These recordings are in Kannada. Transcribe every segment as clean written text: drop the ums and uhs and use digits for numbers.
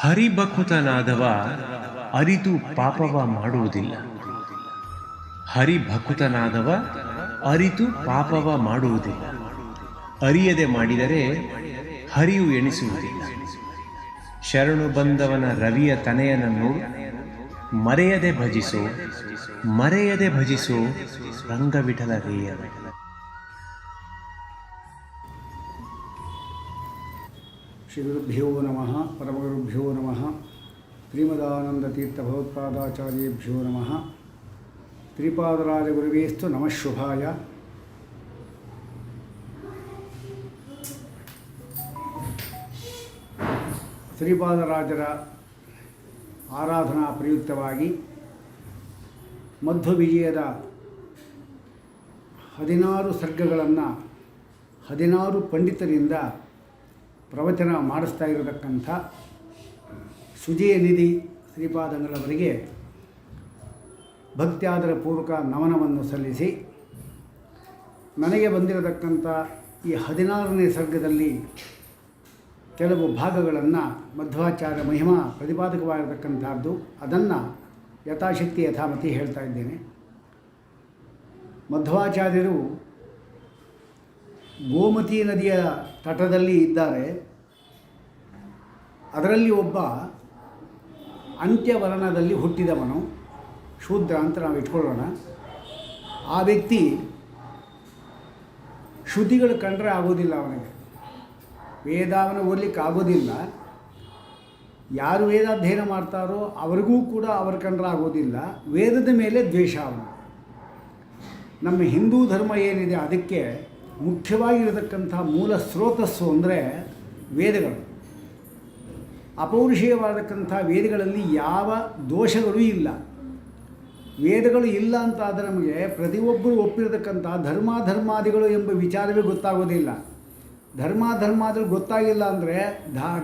ಹರಿಭಕುತನಾದವ ಅರಿತು ಪಾಪವ ಮಾಡುವುದಿಲ್ಲ. ಹರಿಭಕುತನಾದವ ಅರಿತು ಪಾಪವ ಮಾಡುವುದಿಲ್ಲ. ಅರಿಯದೆ ಮಾಡಿದರೆ ಹರಿಯು ಎಣಿಸುವುದಿಲ್ಲ. ಶರಣು ಬಂದವನ ರವಿಯ ತನೆಯನನ್ನು ಮರೆಯದೆ ಭಜಿಸೋ, ಮರೆಯದೆ ಭಜಿಸೋ ರಂಗವಿಠಲ ರೇಯನ. ಶ್ರೀಗುರುಭ್ಯೋ ನಮಃ. ಪರಮಗುರುಭ್ಯೋ ನಮಃ. ಶ್ರೀಮದಾನಂದತೀರ್ಥ ಭಗವತ್ಪಾದಾಚಾರ್ಯೇಭ್ಯೋ ನಮಃ. ಶ್ರೀಪಾದರಾಜಗುರುವೇಸ್ತು ನಮಃ ಶುಭಾಯ. ಶ್ರೀಪಾದರಾಜರ ಆರಾಧನಾ ಪ್ರಯುಕ್ತವಾಗಿ ಮಧ್ವವಿಜಯದ 16 ಸರ್ಗಗಳನ್ನು 16 ಪಂಡಿತರಿಂದ ಪ್ರವಚನ ಮಾಡಿಸ್ತಾ ಇರತಕ್ಕಂಥ ಸುಜಯನಿಧಿ ಶ್ರೀಪಾದಂಗಳವರಿಗೆ ಭಕ್ತ್ಯಾದರ ಪೂರ್ವಕ ನಮನವನ್ನು ಸಲ್ಲಿಸಿ, ನನಗೆ ಬಂದಿರತಕ್ಕಂಥ ಈ 16ನೇ ಸರ್ಗದಲ್ಲಿ ಕೆಲವು ಭಾಗಗಳನ್ನು ಮಧ್ವಾಚಾರ್ಯ ಮಹಿಮಾ ಪ್ರತಿಪಾದಕವಾಗಿರತಕ್ಕಂಥದ್ದು, ಅದನ್ನು ಯಥಾಶಕ್ತಿ ಯಥಾಮತಿ ಹೇಳ್ತಾ ಇದ್ದೇನೆ. ಮಧ್ವಾಚಾರ್ಯರು ಗೋಮತಿ ನದಿಯ ತಟದಲ್ಲಿ ಇದ್ದಾರೆ. ಅದರಲ್ಲಿ ಒಬ್ಬ ಅಂತ್ಯವರ್ಣದಲ್ಲಿ ಹುಟ್ಟಿದವನು, ಶೂದ್ರ ಅಂತ ನಾವು ಇಟ್ಕೊಳ್ಳೋಣ. ಆ ವ್ಯಕ್ತಿ ಶ್ರುತಿಗಳು ಕಂಡ್ರೆ ಆಗೋದಿಲ್ಲ, ಅವನಿಗೆ ವೇದವನ್ನು ಓದಲಿಕ್ಕೆ ಆಗೋದಿಲ್ಲ. ಯಾರು ವೇದಾಧ್ಯಯನ ಮಾಡ್ತಾರೋ ಅವರಿಗೂ ಕೂಡ ಅವರ ಕಂಡ್ರೆ ಆಗೋದಿಲ್ಲ. ವೇದದ ಮೇಲೆ ದ್ವೇಷ ಅವನು. ನಮ್ಮ ಹಿಂದೂ ಧರ್ಮ ಏನಿದೆ ಅದಕ್ಕೆ ಮುಖ್ಯವಾಗಿರತಕ್ಕಂಥ ಮೂಲ ಸ್ರೋತಸ್ಸು ಅಂದರೆ ವೇದಗಳು. ಅಪೌರುಷೇಯವಾದಕ್ಕಂಥ ವೇದಗಳಲ್ಲಿ ಯಾವ ದೋಷಗಳೂ ಇಲ್ಲ. ವೇದಗಳು ಇಲ್ಲ ಅಂತ ಆದರೆ ನಮಗೆ ಪ್ರತಿಯೊಬ್ಬರು ಒಪ್ಪಿರತಕ್ಕಂಥ ಧರ್ಮಾದಿಗಳು ಎಂಬ ವಿಚಾರವೇ ಗೊತ್ತಾಗೋದಿಲ್ಲ. ಧರ್ಮಾದಿಗಳು ಗೊತ್ತಾಗಿಲ್ಲ ಅಂದರೆ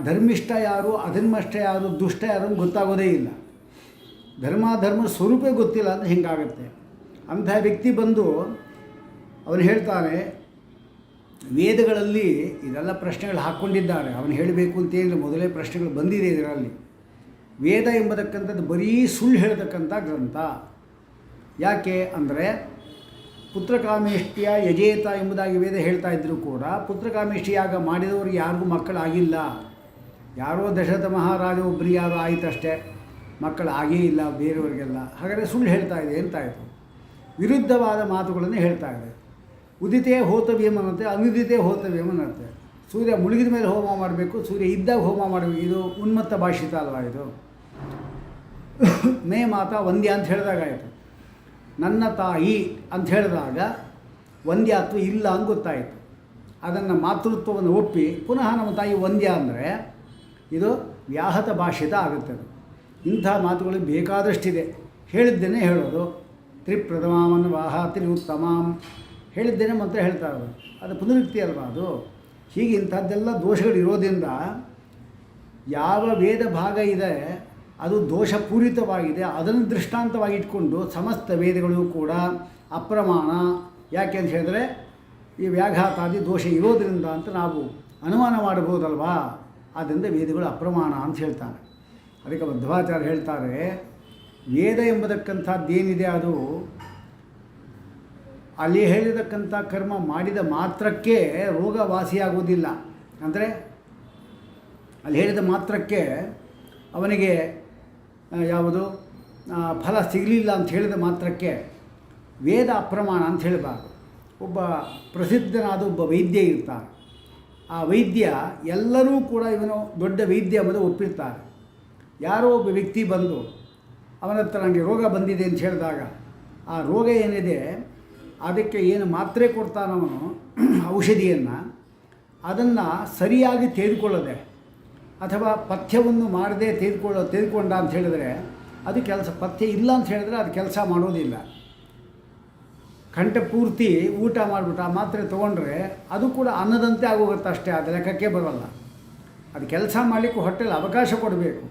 ಧರ್ಮಿಷ್ಠ ಯಾರು, ಅಧರ್ಮಿಷ್ಠ ಯಾರು, ದುಷ್ಟ ಯಾರು ಅಂತ ಗೊತ್ತಾಗೋದೇ ಇಲ್ಲ. ಧರ್ಮದ ಸ್ವರೂಪೇ ಗೊತ್ತಿಲ್ಲ ಅಂದರೆ ಹಿಂಗಾಗುತ್ತೆ. ಅಂಥ ವ್ಯಕ್ತಿ ಬಂದು ಅವನು ಹೇಳ್ತಾನೆ, ವೇದಗಳಲ್ಲಿ ಇದೆಲ್ಲ ಪ್ರಶ್ನೆಗಳು ಹಾಕ್ಕೊಂಡಿದ್ದಾರೆ. ಅವನು ಹೇಳಬೇಕು ಅಂತೇನಿಲ್ಲ, ಮೊದಲೇ ಪ್ರಶ್ನೆಗಳು ಬಂದಿದೆ ಇದರಲ್ಲಿ. ವೇದ ಎಂಬತಕ್ಕಂಥದ್ದು ಬರೀ ಸುಳ್ಳು ಹೇಳ್ತಕ್ಕಂಥ ಗ್ರಂಥ. ಯಾಕೆ ಅಂದರೆ ಪುತ್ರಕಾಮೇಷ್ಟಿಯ ಯಜೇತ ಎಂಬುದಾಗಿ ವೇದ ಹೇಳ್ತಾ ಇದ್ದರೂ ಕೂಡ ಪುತ್ರಕಾಮೇಷ್ಟಿಯಾಗ ಮಾಡಿದವ್ರಿಗೆ ಯಾರಿಗೂ ಮಕ್ಕಳಾಗಿಲ್ಲ. ಯಾರೋ ದಶರಥ ಮಹಾರಾಜ ಒಬ್ಬರಿಗೆ ಯಾರೋ ಆಯಿತಷ್ಟೇ, ಮಕ್ಕಳಾಗೇ ಇಲ್ಲ ಬೇರೆಯವರಿಗೆಲ್ಲ. ಹಾಗಾದರೆ ಸುಳ್ಳು ಹೇಳ್ತಾ ಇದೆ ಅಂತಾಯಿತು. ವಿರುದ್ಧವಾದ ಮಾತುಗಳನ್ನು ಹೇಳ್ತಾ ಇದೆ. ಉದಿತೇ ಹೋತವ್ಯಂ ಅನ್ನತ್ತೆ, ಅನುದಿತೇ ಹೋತವ್ಯಂ ಅನ್ನತ್ತೆ. ಸೂರ್ಯ ಮುಳುಗಿದ ಮೇಲೆ ಹೋಮ ಮಾಡಬೇಕು, ಸೂರ್ಯ ಇದ್ದಾಗ ಹೋಮ ಮಾಡಬೇಕು. ಇದು ಉನ್ಮತ್ತ ಭಾಷಿತ ಅಲ್ವಾ ಇದು? ಮೇ ಮಾತಾ ವಂದ್ಯ ಅಂತ ಹೇಳಿದಾಗಾಯಿತು. ನನ್ನ ತಾಯಿ ಅಂತ ಹೇಳಿದಾಗ ವಂದ್ಯಾತ್ವ ಇಲ್ಲ ಅಂತ ಗೊತ್ತಾಯಿತು. ಅದನ್ನು ಮಾತೃತ್ವವನ್ನು ಒಪ್ಪಿ ಪುನಃ ನಮ್ಮ ತಾಯಿ ವಂದ್ಯ ಅಂದರೆ ಇದು ವ್ಯಾಹತ ಭಾಷಿತ ಆಗುತ್ತೆ. ಇಂಥ ಮಾತುಗಳು ಬೇಕಾದಷ್ಟಿದೆ. ಹೇಳಿದ್ದೇನೆ ಹೇಳೋದು. ತ್ರಿಪ್ರಥಮಾಮನ್ ವಾಹ ತ್ರಿ ಉತ್ತಮಾಂ ಹೇಳಿದ್ದೇನೆ ಮಂತ್ರ ಹೇಳ್ತಾ ಇರೋದು, ಅದು ಪುನರುಕ್ತಿ ಅಲ್ವಾ ಅದು? ಹೀಗೆ ಇಂಥದ್ದೆಲ್ಲ ದೋಷಗಳು ಇರೋದ್ರಿಂದ ಯಾವ ವೇದ ಭಾಗ ಇದೆ ಅದು ದೋಷಪೂರಿತವಾಗಿದೆ. ಅದನ್ನು ದೃಷ್ಟಾಂತವಾಗಿ ಇಟ್ಕೊಂಡು ಸಮಸ್ತ ವೇದಗಳು ಕೂಡ ಅಪ್ರಮಾಣ. ಯಾಕೆ ಅಂತ ಹೇಳಿದ್ರೆ ಈ ವ್ಯಾಘಾತಾದಿ ದೋಷ ಇರೋದರಿಂದ ಅಂತ ನಾವು ಅನುಮಾನ ಮಾಡಬಹುದಲ್ವಾ? ಆದ್ದರಿಂದ ವೇದಗಳು ಅಪ್ರಮಾಣ ಅಂತ ಹೇಳ್ತಾನೆ. ಅದಕ್ಕೆ ಮಧ್ವಾಚಾರ್ಯ ಹೇಳ್ತಾರೆ, ವೇದ ಎಂಬತಕ್ಕಂಥದ್ದೇನಿದೆ ಅದು ಅಲ್ಲಿ ಹೇಳಿರತಕ್ಕಂಥ ಕರ್ಮ ಮಾಡಿದ ಮಾತ್ರಕ್ಕೆ ರೋಗ ವಾಸಿಯಾಗುವುದಿಲ್ಲ. ಅಂದರೆ ಅಲ್ಲಿ ಹೇಳಿದ ಮಾತ್ರಕ್ಕೆ ಅವನಿಗೆ ಯಾವುದು ಫಲ ಸಿಗಲಿಲ್ಲ ಅಂತ ಹೇಳಿದ ಮಾತ್ರಕ್ಕೆ ವೇದ ಅಪ್ರಮಾಣ ಅಂತ ಹೇಳಬಾರ್ದು. ಒಬ್ಬ ಪ್ರಸಿದ್ಧನಾದ ಒಬ್ಬ ವೈದ್ಯ ಇರ್ತಾನೆ. ಆ ವೈದ್ಯ ಎಲ್ಲರೂ ಕೂಡ ಇವನು ದೊಡ್ಡ ವೈದ್ಯ ಎಂಬುದು ಒಪ್ಪಿರ್ತಾರೆ. ಯಾರೋ ಒಬ್ಬ ವ್ಯಕ್ತಿ ಬಂದು ಅವನ ಹತ್ರ ನನಗೆ ರೋಗ ಬಂದಿದೆ ಅಂತ ಹೇಳಿದಾಗ ಆ ರೋಗ ಏನಿದೆ ಅದಕ್ಕೆ ಏನು ಮಾತ್ರೆ ಕೊಡ್ತಾನವನು ಔಷಧಿಯನ್ನು, ಅದನ್ನು ಸರಿಯಾಗಿ ತೆಗೆದುಕೊಳ್ಳದೆ ಅಥವಾ ಪಥ್ಯವನ್ನು ಮಾಡದೆ ತೆಗೆದುಕೊಂಡ ಅಂತ ಹೇಳಿದರೆ ಅದು ಕೆಲಸ. ಪಥ್ಯ ಇಲ್ಲ ಅಂತ ಹೇಳಿದ್ರೆ ಅದು ಕೆಲಸ ಮಾಡೋದಿಲ್ಲ. ಕಂಠ ಪೂರ್ತಿ ಊಟ ಮಾಡಿಬಿಟ್ಟು ಆ ಮಾತ್ರೆ ತೊಗೊಂಡ್ರೆ ಅದು ಕೂಡ ಅನ್ನದಂತೆ ಆಗೋಗುತ್ತೆ ಅಷ್ಟೇ, ಅದು ಲೆಕ್ಕಕ್ಕೆ ಬರೋಲ್ಲ. ಅದು ಕೆಲಸ ಮಾಡಲಿಕ್ಕೆ ಹೊಟ್ಟೆಲಿ ಅವಕಾಶ ಕೊಡಬೇಕು.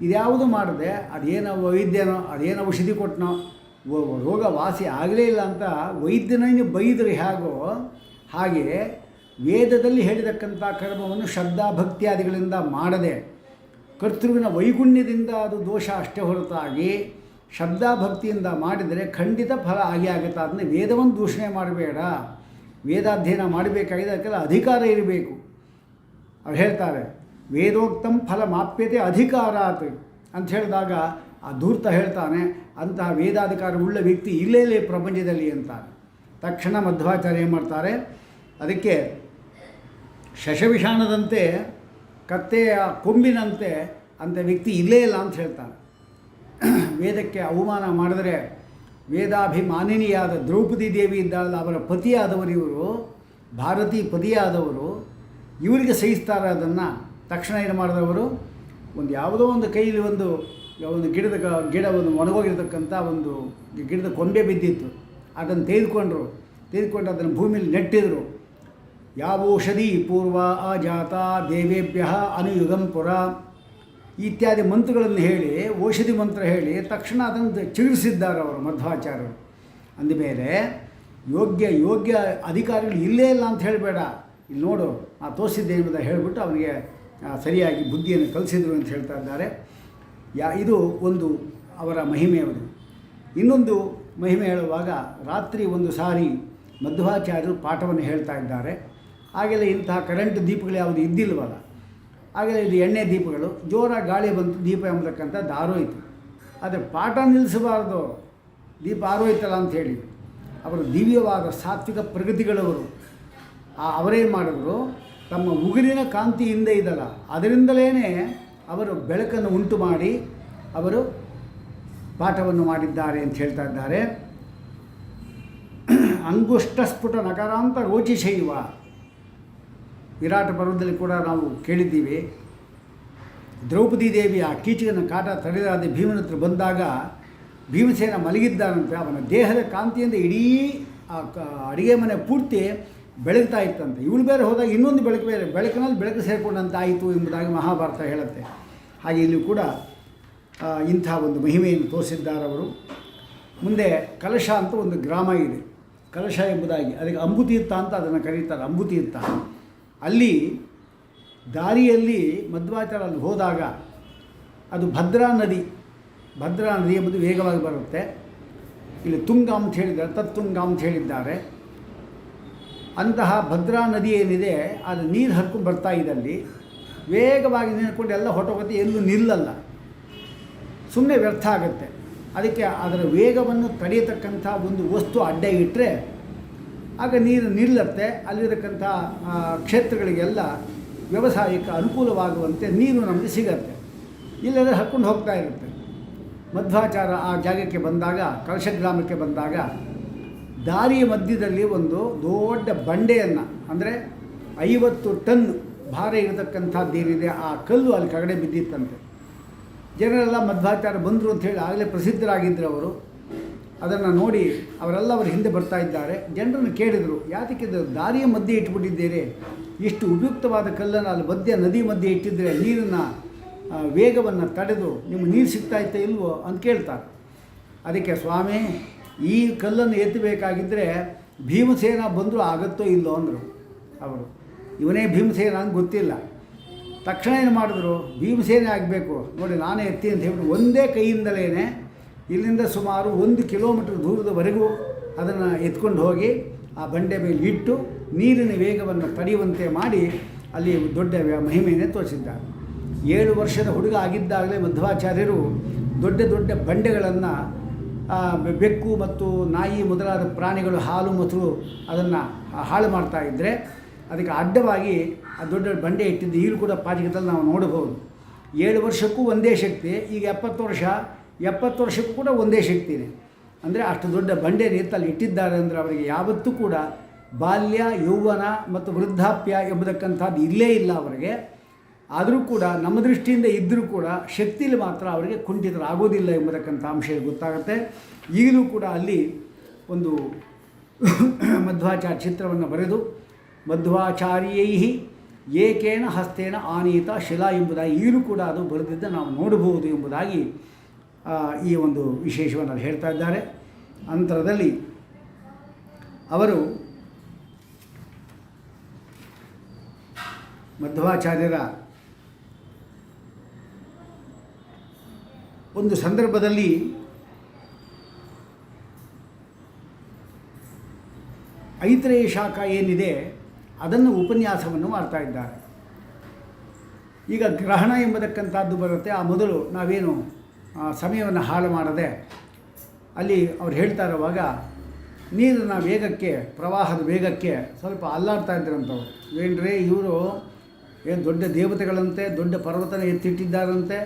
ಇದ್ಯಾವುದು ಮಾಡದೆ ಅದೇನೋ ವೈದ್ಯನೋ ಅದೇನೋ ಔಷಧಿ ಕೊಟ್ಟನೋ ರೋಗ ವಾಸಿ ಆಗಲೇ ಇಲ್ಲ ಅಂತ ವೈದ್ಯನಿಗೆ ಬೈದರೆ ಹೇಗೋ ಹಾಗೆ ವೇದದಲ್ಲಿ ಹೇಳಿದಕ್ಕಂಥ ಕರ್ಮವನ್ನು ಶ್ರದ್ಧಾ ಭಕ್ತಿಯಾದಿಗಳಿಂದ ಮಾಡದೆ ಕರ್ತೃವಿನ ವೈಗುಣ್ಯದಿಂದ ಅದು ದೋಷ ಅಷ್ಟೇ ಹೊರತಾಗಿ ಶಬ್ದಾಭಕ್ತಿಯಿಂದ ಮಾಡಿದರೆ ಖಂಡಿತ ಫಲ ಆಗೇ ಆಗುತ್ತೆ. ಅದನ್ನೇ ವೇದವನ್ನು ದೂಷಣೆ ಮಾಡಬೇಡ, ವೇದಾಧ್ಯಯನ ಮಾಡಬೇಕಾಗಿದೆ, ಅದಕ್ಕೆಲ್ಲ ಅಧಿಕಾರ ಇರಬೇಕು. ಅವ್ರು ಹೇಳ್ತಾರೆ ವೇದೋಕ್ತಂ ಫಲ ಮಾಪ್ಯತೆ ಅಧಿಕಾರಾತ್ ಅಂತ ಹೇಳಿದಾಗ ಆ ಧೂರ್ತ ಹೇಳ್ತಾನೆ ಅಂತಹ ವೇದಾಧಿಕಾರ ಉಳ್ಳ ವ್ಯಕ್ತಿ ಇಲ್ಲೇ ಪ್ರಪಂಚದಲ್ಲಿ ಅಂತಾರೆ. ತಕ್ಷಣ ಮಧ್ವಾಚಾರ್ಯ ಏನು ಮಾಡ್ತಾರೆ, ಅದಕ್ಕೆ ಶಶವಿಷಾಣದಂತೆ ಕತ್ತೆಯ ಕೊಂಬಿನಂತೆ ಅಂಥ ವ್ಯಕ್ತಿ ಇಲ್ಲೇ ಇಲ್ಲ ಅಂತ ಹೇಳ್ತಾನೆ. ವೇದಕ್ಕೆ ಅವಮಾನ ಮಾಡಿದ್ರೆ ವೇದಾಭಿಮಾನಿನಿಯಾದ ದ್ರೌಪದಿ ದೇವಿ ಇದ್ದಾಳಲ್ಲ, ಅವರ ಪತಿಯಾದವರು ಇವರು, ಭಾರತೀ ಪತಿಯಾದವರು, ಇವರಿಗೆ ಸಹಿಸ್ತಾರೆ ಅದನ್ನು. ತಕ್ಷಣ ಏನು ಮಾಡಿದವರು, ಒಂದು ಯಾವುದೋ ಒಂದು ಕೈಲಿ ಒಂದು ಗಿಡ ಒಂದು ಒಣಗೋಗಿರ್ತಕ್ಕಂಥ ಒಂದು ಗಿಡದ ಕೊಂಬೆ ಬಿದ್ದಿತ್ತು, ಅದನ್ನು ತೆಗೆದುಕೊಂಡು ಅದನ್ನು ಭೂಮಿಯಲ್ಲಿ ನೆಟ್ಟಿದ್ರು. ಯಾವ ಔಷಧಿ ಪೂರ್ವ ಅಜಾತ ದೇವೇಭ್ಯ ಅನುಯುಗಂ ಪುರ ಇತ್ಯಾದಿ ಮಂತ್ರಗಳನ್ನು ಹೇಳಿ, ಔಷಧಿ ಮಂತ್ರ ಹೇಳಿ ತಕ್ಷಣ ಅದನ್ನು ಚಿಗುರಿಸಿದ್ದಾರೆ ಅವರು ಮಧ್ವಾಚಾರ್ಯರು. ಅಂದಮೇಲೆ ಯೋಗ್ಯ ಅಧಿಕಾರಿಗಳು ಇಲ್ಲೇ ಇಲ್ಲ ಅಂತ ಹೇಳಬೇಡ, ಇಲ್ಲಿ ನೋಡು ಆ ತೋರಿಸಿದ್ದೆ ಎಂಬುದನ್ನು ಹೇಳಿಬಿಟ್ಟು ಅವನಿಗೆ ಸರಿಯಾಗಿ ಬುದ್ಧಿಯನ್ನು ಕಲಿಸಿದರು ಅಂತ ಹೇಳ್ತಾ ಇದ್ದಾರೆ. ಇದು ಒಂದು ಅವರ ಮಹಿಮೆಯವರು. ಇನ್ನೊಂದು ಮಹಿಮೆ ಹೇಳುವಾಗ ರಾತ್ರಿ ಒಂದು ಸಾರಿ ಮಧ್ವಾಚಾರ್ಯರು ಪಾಠವನ್ನು ಹೇಳ್ತಾ ಇದ್ದಾರೆ. ಆಗೆಲ್ಲ ಇಂತಹ ಕರೆಂಟ್ ದೀಪಗಳು ಯಾವುದು ಇದ್ದಿಲ್ವಲ್ಲ, ಆಗೆಲ್ಲ ಇದು ಎಣ್ಣೆ ದೀಪಗಳು, ಜೋರಾಗಿ ಗಾಳಿ ಬಂತು, ದೀಪ ಎಂಬತಕ್ಕಂಥದ್ದು ಆರೋಯಿತು. ಆದರೆ ಪಾಠ ನಿಲ್ಲಿಸಬಾರ್ದು, ದೀಪ ಆರೋಯ್ತಲ್ಲ ಅಂಥೇಳಿ ಅವರು ದಿವ್ಯವಾದ ಸಾತ್ವಿಕ ಪ್ರಗತಿಗಳವರು. ಅವರೇನು ಮಾಡಿದ್ರು, ತಮ್ಮ ಉಗುರಿನ ಕಾಂತಿಯಿಂದ ಇದಲ್ಲ ಅದರಿಂದಲೇ ಅವರು ಬೆಳಕನ್ನು ಉಂಟು ಮಾಡಿ ಅವರು ಪಾಠವನ್ನು ಮಾಡಿದ್ದಾರೆ ಅಂತ ಹೇಳ್ತಾ ಇದ್ದಾರೆ. ಅಂಗುಷ್ಟಸ್ಫುಟ ನಕರಾಂತ ರೋಚಿಶೈವ ವಿರಾಟ ಪರ್ವದಲ್ಲಿ ಕೂಡ ನಾವು ಕೇಳಿದ್ದೀವಿ. ದ್ರೌಪದಿ ದೇವಿ ಆ ಕೀಚಕನ ಕಾಟ ತಡೆದಾದ ಭೀಮನ ಹತ್ರ ಬಂದಾಗ ಭೀಮಸೇನ ಮಲಗಿದ್ದಾನಂತೆ. ಅವನ ದೇಹದ ಕಾಂತಿಯಿಂದ ಇಡೀ ಆ ಅಡುಗೆ ಮನೆ ಪೂರ್ತಿ ಬೆಳಗ್ತಾ ಇತ್ತಂತೆ. ಇವಳು ಬೇರೆ ಹೋದಾಗ ಇನ್ನೊಂದು ಬೆಳಕಿನಲ್ಲಿ ಬೆಳಕು ಸೇರಿಕೊಂಡಂತಾಯಿತು ಎಂಬುದಾಗಿ ಮಹಾಭಾರತ ಹೇಳುತ್ತೆ. ಹಾಗೆ ಇಲ್ಲಿ ಕೂಡ ಇಂಥ ಒಂದು ಮಹಿಮೆಯನ್ನು ತೋರಿಸಿದ್ದಾರೆ ಅವರು. ಮುಂದೆ ಕಲಶ ಅಂತ ಒಂದು ಗ್ರಾಮ ಇದೆ, ಕಲಶ ಎಂಬುದಾಗಿ, ಅದಕ್ಕೆ ಅಂಬುತೀರ್ಥ ಅಂತ ಅದನ್ನು ಕರೀತಾರೆ, ಅಂಬುತೀರ್ಥ. ಅಲ್ಲಿ ದಾರಿಯಲ್ಲಿ ಮಧ್ವಾಚಾರ್ಯ ಅಲ್ಲಿ ಹೋದಾಗ ಅದು ಭದ್ರಾ ನದಿ ಎಂಬುದು ವೇಗವಾಗಿ ಬರುತ್ತೆ. ಇಲ್ಲಿ ತುಂಗ ಅಂತ ಹೇಳಿದ್ದಾರೆ, ತತ್ತುಂಗ ಅಂತ ಹೇಳಿದ್ದಾರೆ. ಅಂತಹ ಭದ್ರಾ ನದಿ ಏನಿದೆ ಅದು ನೀರು ಹರ್ಕೊಂಡು ಬರ್ತಾ ಇದೆ. ಅಲ್ಲಿ ವೇಗವಾಗಿ ನಿಂತ್ಕೊಂಡು ಎಲ್ಲ ಹೊಟ್ಟೋಗುತ್ತೆ, ಎಲ್ಲೂ ನಿಲ್ಲಲ್ಲ, ಸುಮ್ಮನೆ ವ್ಯರ್ಥ ಆಗುತ್ತೆ. ಅದಕ್ಕೆ ಅದರ ವೇಗವನ್ನು ತಡೆಯತಕ್ಕಂಥ ಒಂದು ವಸ್ತು ಅಡ್ಡ ಇಟ್ಟರೆ ಆಗ ನೀರು ನಿಲ್ಲುತ್ತೆ. ಅಲ್ಲಿರತಕ್ಕಂಥ ಕ್ಷೇತ್ರಗಳಿಗೆಲ್ಲ ವ್ಯವಸಾಯಕ್ಕೆ ಅನುಕೂಲವಾಗುವಂತೆ ನೀರು ನಮಗೆ ಸಿಗತ್ತೆ. ಇಲ್ಲದ್ರೆ ಹರ್ಕೊಂಡು ಹೋಗ್ತಾ ಇರುತ್ತೆ. ಮಧ್ವಾಚಾರ ಆ ಜಾಗಕ್ಕೆ ಬಂದಾಗ, ಕಲಶ ಗ್ರಾಮಕ್ಕೆ ಬಂದಾಗ, ದಾರಿಯ ಮಧ್ಯದಲ್ಲಿ ಒಂದು ದೊಡ್ಡ ಬಂಡೆಯನ್ನು, ಅಂದರೆ 50 ಟನ್ ಭಾರ ಇರತಕ್ಕಂಥದ್ದೇನಿದೆ ಆ ಕಲ್ಲು ಅಲ್ಲಿ ಕೆಳಗಡೆ ಬಿದ್ದಿತ್ತಂತೆ. ಜನರೆಲ್ಲ ಮಧ್ವಾಚಾರ್ಯ ಬಂದರು ಅಂಥೇಳಿ ಆಗಲೇ ಪ್ರಸಿದ್ಧರಾಗಿದ್ದರು ಅವರು. ಅದನ್ನು ನೋಡಿ ಅವರೆಲ್ಲ ಅವರ ಹಿಂದೆ ಬರ್ತಾ ಇದ್ದಾರೆ. ಜನರನ್ನು ಕೇಳಿದರು, ಯಾತಕ್ಕೆ ದಾರಿಯ ಮಧ್ಯೆ ಇಟ್ಬಿಟ್ಟಿದ್ದೀರಿ, ಇಷ್ಟು ಉಪಯುಕ್ತವಾದ ಕಲ್ಲನ್ನು ಅಲ್ಲಿ ನದಿ ಮಧ್ಯೆ ಇಟ್ಟಿದ್ದರೆ ನೀರನ್ನು ವೇಗವನ್ನು ತಡೆದು ನಿಮಗೆ ನೀರು ಸಿಗ್ತಾ ಇತ್ತ ಇಲ್ವೋ ಅಂತ ಕೇಳ್ತಾರೆ. ಅದಕ್ಕೆ ಸ್ವಾಮಿ, ಈ ಕಲ್ಲನ್ನು ಎತ್ತಬೇಕಾಗಿದ್ದರೆ ಭೀಮಸೇನ ಬಂದರೂ ಆಗುತ್ತೋ ಇಲ್ಲೋ ಅಂದರು ಅವರು. ಇವನೇ ಭೀಮಸೇನ ಅಂತ ಗೊತ್ತಿಲ್ಲ. ತಕ್ಷಣ ಏನು ಮಾಡಿದ್ರು, ಭೀಮಸೇನೆ ಆಗಬೇಕು ನೋಡಿ ನಾನೇ ಎತ್ತಿ ಅಂತ ಹೇಳ್ಬಿಟ್ಟು ಒಂದೇ ಕೈಯಿಂದಲೇ ಇಲ್ಲಿಂದ ಸುಮಾರು 1 ಕಿಲೋಮೀಟರ್ ದೂರದವರೆಗೂ ಅದನ್ನು ಎತ್ಕೊಂಡು ಹೋಗಿ ಆ ಬಂಡೆ ಮೇಲೆ ಇಟ್ಟು ನೀರಿನ ವೇಗವನ್ನು ತಡೆಯುವಂತೆ ಮಾಡಿ ಅಲ್ಲಿ ದೊಡ್ಡ ಮಹಿಮೆಯನ್ನೇ ತೋರಿಸಿದ್ದಾರೆ. 7 ವರ್ಷದ ಹುಡುಗ ಆಗಿದ್ದಾಗಲೇ ಮಧ್ವಾಚಾರ್ಯರು ದೊಡ್ಡ ದೊಡ್ಡ ಬಂಡೆಗಳನ್ನು, ಬೆಕ್ಕು ಮತ್ತು ನಾಯಿ ಮೊದಲಾದ ಪ್ರಾಣಿಗಳು ಹಾಲು ಮೊಸರು ಅದನ್ನು ಹಾಳು ಮಾಡ್ತಾ ಇದ್ದರೆ ಅದಕ್ಕೆ ಅಡ್ಡವಾಗಿ ಆ ದೊಡ್ಡ ಬಂಡೆ ಇಟ್ಟಿದ್ದು ಈಗಲೂ ಕೂಡ ಪಾಜಿಕದಲ್ಲಿ ನಾವು ನೋಡಬಹುದು. 7 ವರ್ಷಕ್ಕೂ ಒಂದೇ ಶಕ್ತಿ, ಈಗ 70 ವರ್ಷಕ್ಕೂ ಕೂಡ ಒಂದೇ ಶಕ್ತಿನೇ. ಅಂದರೆ ಅಷ್ಟು ದೊಡ್ಡ ಬಂಡೆ ಎತ್ತಲ್ಲಿ ಇಟ್ಟಿದ್ದಾರೆ ಅಂದರೆ ಅವರಿಗೆ ಯಾವತ್ತೂ ಕೂಡ ಬಾಲ್ಯ, ಯೌವನ ಮತ್ತು ವೃದ್ಧಾಪ್ಯ ಎಂಬತಕ್ಕಂಥದ್ದು ಇಲ್ಲೇ ಇಲ್ಲ ಅವರಿಗೆ. ಆದರೂ ಕೂಡ ನಮ್ಮ ದೃಷ್ಟಿಯಿಂದ ಇದ್ದರೂ ಕೂಡ ಶಕ್ತಿಯಲ್ಲಿ ಮಾತ್ರ ಅವರಿಗೆ ಕುಂಠಿತರಾಗೋದಿಲ್ಲ ಎಂಬತಕ್ಕಂಥ ಅಂಶ ಗೊತ್ತಾಗುತ್ತೆ. ಈಗಲೂ ಕೂಡ ಅಲ್ಲಿ ಒಂದು ಮಧ್ವಾಚಾರ್ಯ ಚಿತ್ರವನ್ನು ಬರೆದು ಮಧ್ವಾಚಾರ್ಯೈ ಏಕೇನ ಹಸ್ತೇನ ಆನೀತ ಶಿಲಾ ಎಂಬುದಾಗಿ ಈಗಲೂ ಕೂಡ ಅದು ಬರೆದಿದ್ದ ನಾವು ನೋಡಬಹುದು ಎಂಬುದಾಗಿ ಈ ಒಂದು ವಿಶೇಷವನ್ನು ಹೇಳ್ತಾ ಇದ್ದಾರೆ. ಅಂತರದಲ್ಲಿ ಅವರು ಒಂದು ಸಂದರ್ಭದಲ್ಲಿ ಐತರೇಯ ಶಾಖ ಏನಿದೆ ಅದನ್ನು ಉಪನ್ಯಾಸವನ್ನು ಮಾಡ್ತಾ ಇದ್ದಾರೆ. ಈಗ ಗ್ರಹಣ ಎಂಬತಕ್ಕಂಥದ್ದು ಬರುತ್ತೆ. ಆ ಮೊದಲು ನಾವೇನು ಸಮಯವನ್ನು ಹಾಳು ಮಾಡದೆ ಅಲ್ಲಿ ಅವ್ರು ಹೇಳ್ತಾ ಇರುವಾಗ ನೀರಿನ ವೇಗಕ್ಕೆ, ಪ್ರವಾಹದ ವೇಗಕ್ಕೆ ಸ್ವಲ್ಪ ಅಲ್ಲಾಡ್ತಾ ಇದ್ದರಂಥವ್ರು. ಏನ್ರಿ ಇವರು ಏನು ದೊಡ್ಡ ದೇವತೆಗಳಂತೆ, ದೊಡ್ಡ ಪರ್ವತನ ಎತ್ತಿಟ್ಟಿದ್ದಾರಂತೆ,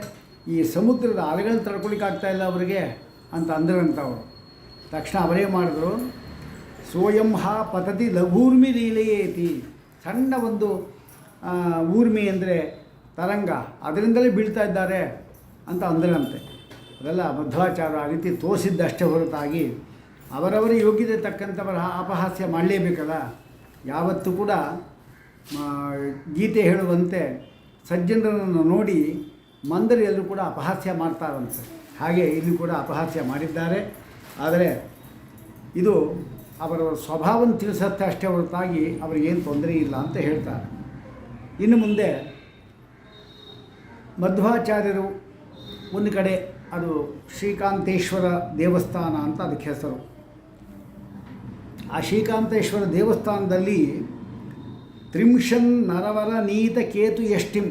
ಈ ಸಮುದ್ರದ ಅಲೆಗಳನ್ನು ತಡ್ಕೊಳಿಕ್ಕಾಗ್ತಾಯಿಲ್ಲ ಅವರಿಗೆ ಅಂತ ಅಂದ್ರಂಥವ್ರು. ತಕ್ಷಣ ಅವರೇ ಮಾಡಿದ್ರು, ಸೋಯಂಹ ಪತತಿ ಲಘೂರ್ಮಿ ಲೀಲೆಯೇತಿ. ಸಣ್ಣ ಒಂದು ಊರ್ಮಿ ಅಂದರೆ ತರಂಗ, ಅದರಿಂದಲೇ ಬೀಳ್ತಾ ಇದ್ದಾರೆ ಅಂತ ಅಂದ್ರಂತೆ. ಅದೆಲ್ಲ ಮಧ್ವಾಚಾರ್ಯ ಆ ರೀತಿ ತೋರಿಸಿದ್ದಷ್ಟೇ ಹೊರತಾಗಿ ಅವರವರ ಯೋಗ್ಯತೆ ತಕ್ಕಂಥವರ ಅಪಹಾಸ್ಯ ಮಾಡಲೇಬೇಕಲ್ಲ. ಯಾವತ್ತೂ ಕೂಡ ಗೀತೆ ಹೇಳುವಂತೆ ಸಜ್ಜನರನ್ನು ನೋಡಿ ಮಂದರು ಎಲ್ಲರೂ ಕೂಡ ಅಪಹಾಸ್ಯ ಮಾಡ್ತಾರಂತೆ. ಹಾಗೆ ಇಲ್ಲಿ ಕೂಡ ಅಪಹಾಸ್ಯ ಮಾಡಿದ್ದಾರೆ. ಆದರೆ ಇದು ಅವರ ಸ್ವಭಾವವನ್ನು ತಿಳಿಸುತ್ತೆ ಅಷ್ಟೇ ಹೊರತಾಗಿ ಅವರಿಗೇನು ತೊಂದರೆ ಇಲ್ಲ ಅಂತ ಹೇಳ್ತಾರೆ. ಇನ್ನು ಮುಂದೆ ಮಧ್ವಾಚಾರ್ಯರು ಒಂದು ಕಡೆ, ಅದು ಶ್ರೀಕಾಂತೇಶ್ವರ ದೇವಸ್ಥಾನ ಅಂತ ಅದಕ್ಕೆ ಹೆಸರು. ಆ ಶ್ರೀಕಾಂತೇಶ್ವರ ದೇವಸ್ಥಾನದಲ್ಲಿ ತ್ರಿಂಶನ್ ನರವರ ನೀತ ಕೇತು ಯಷ್ಟಿಂ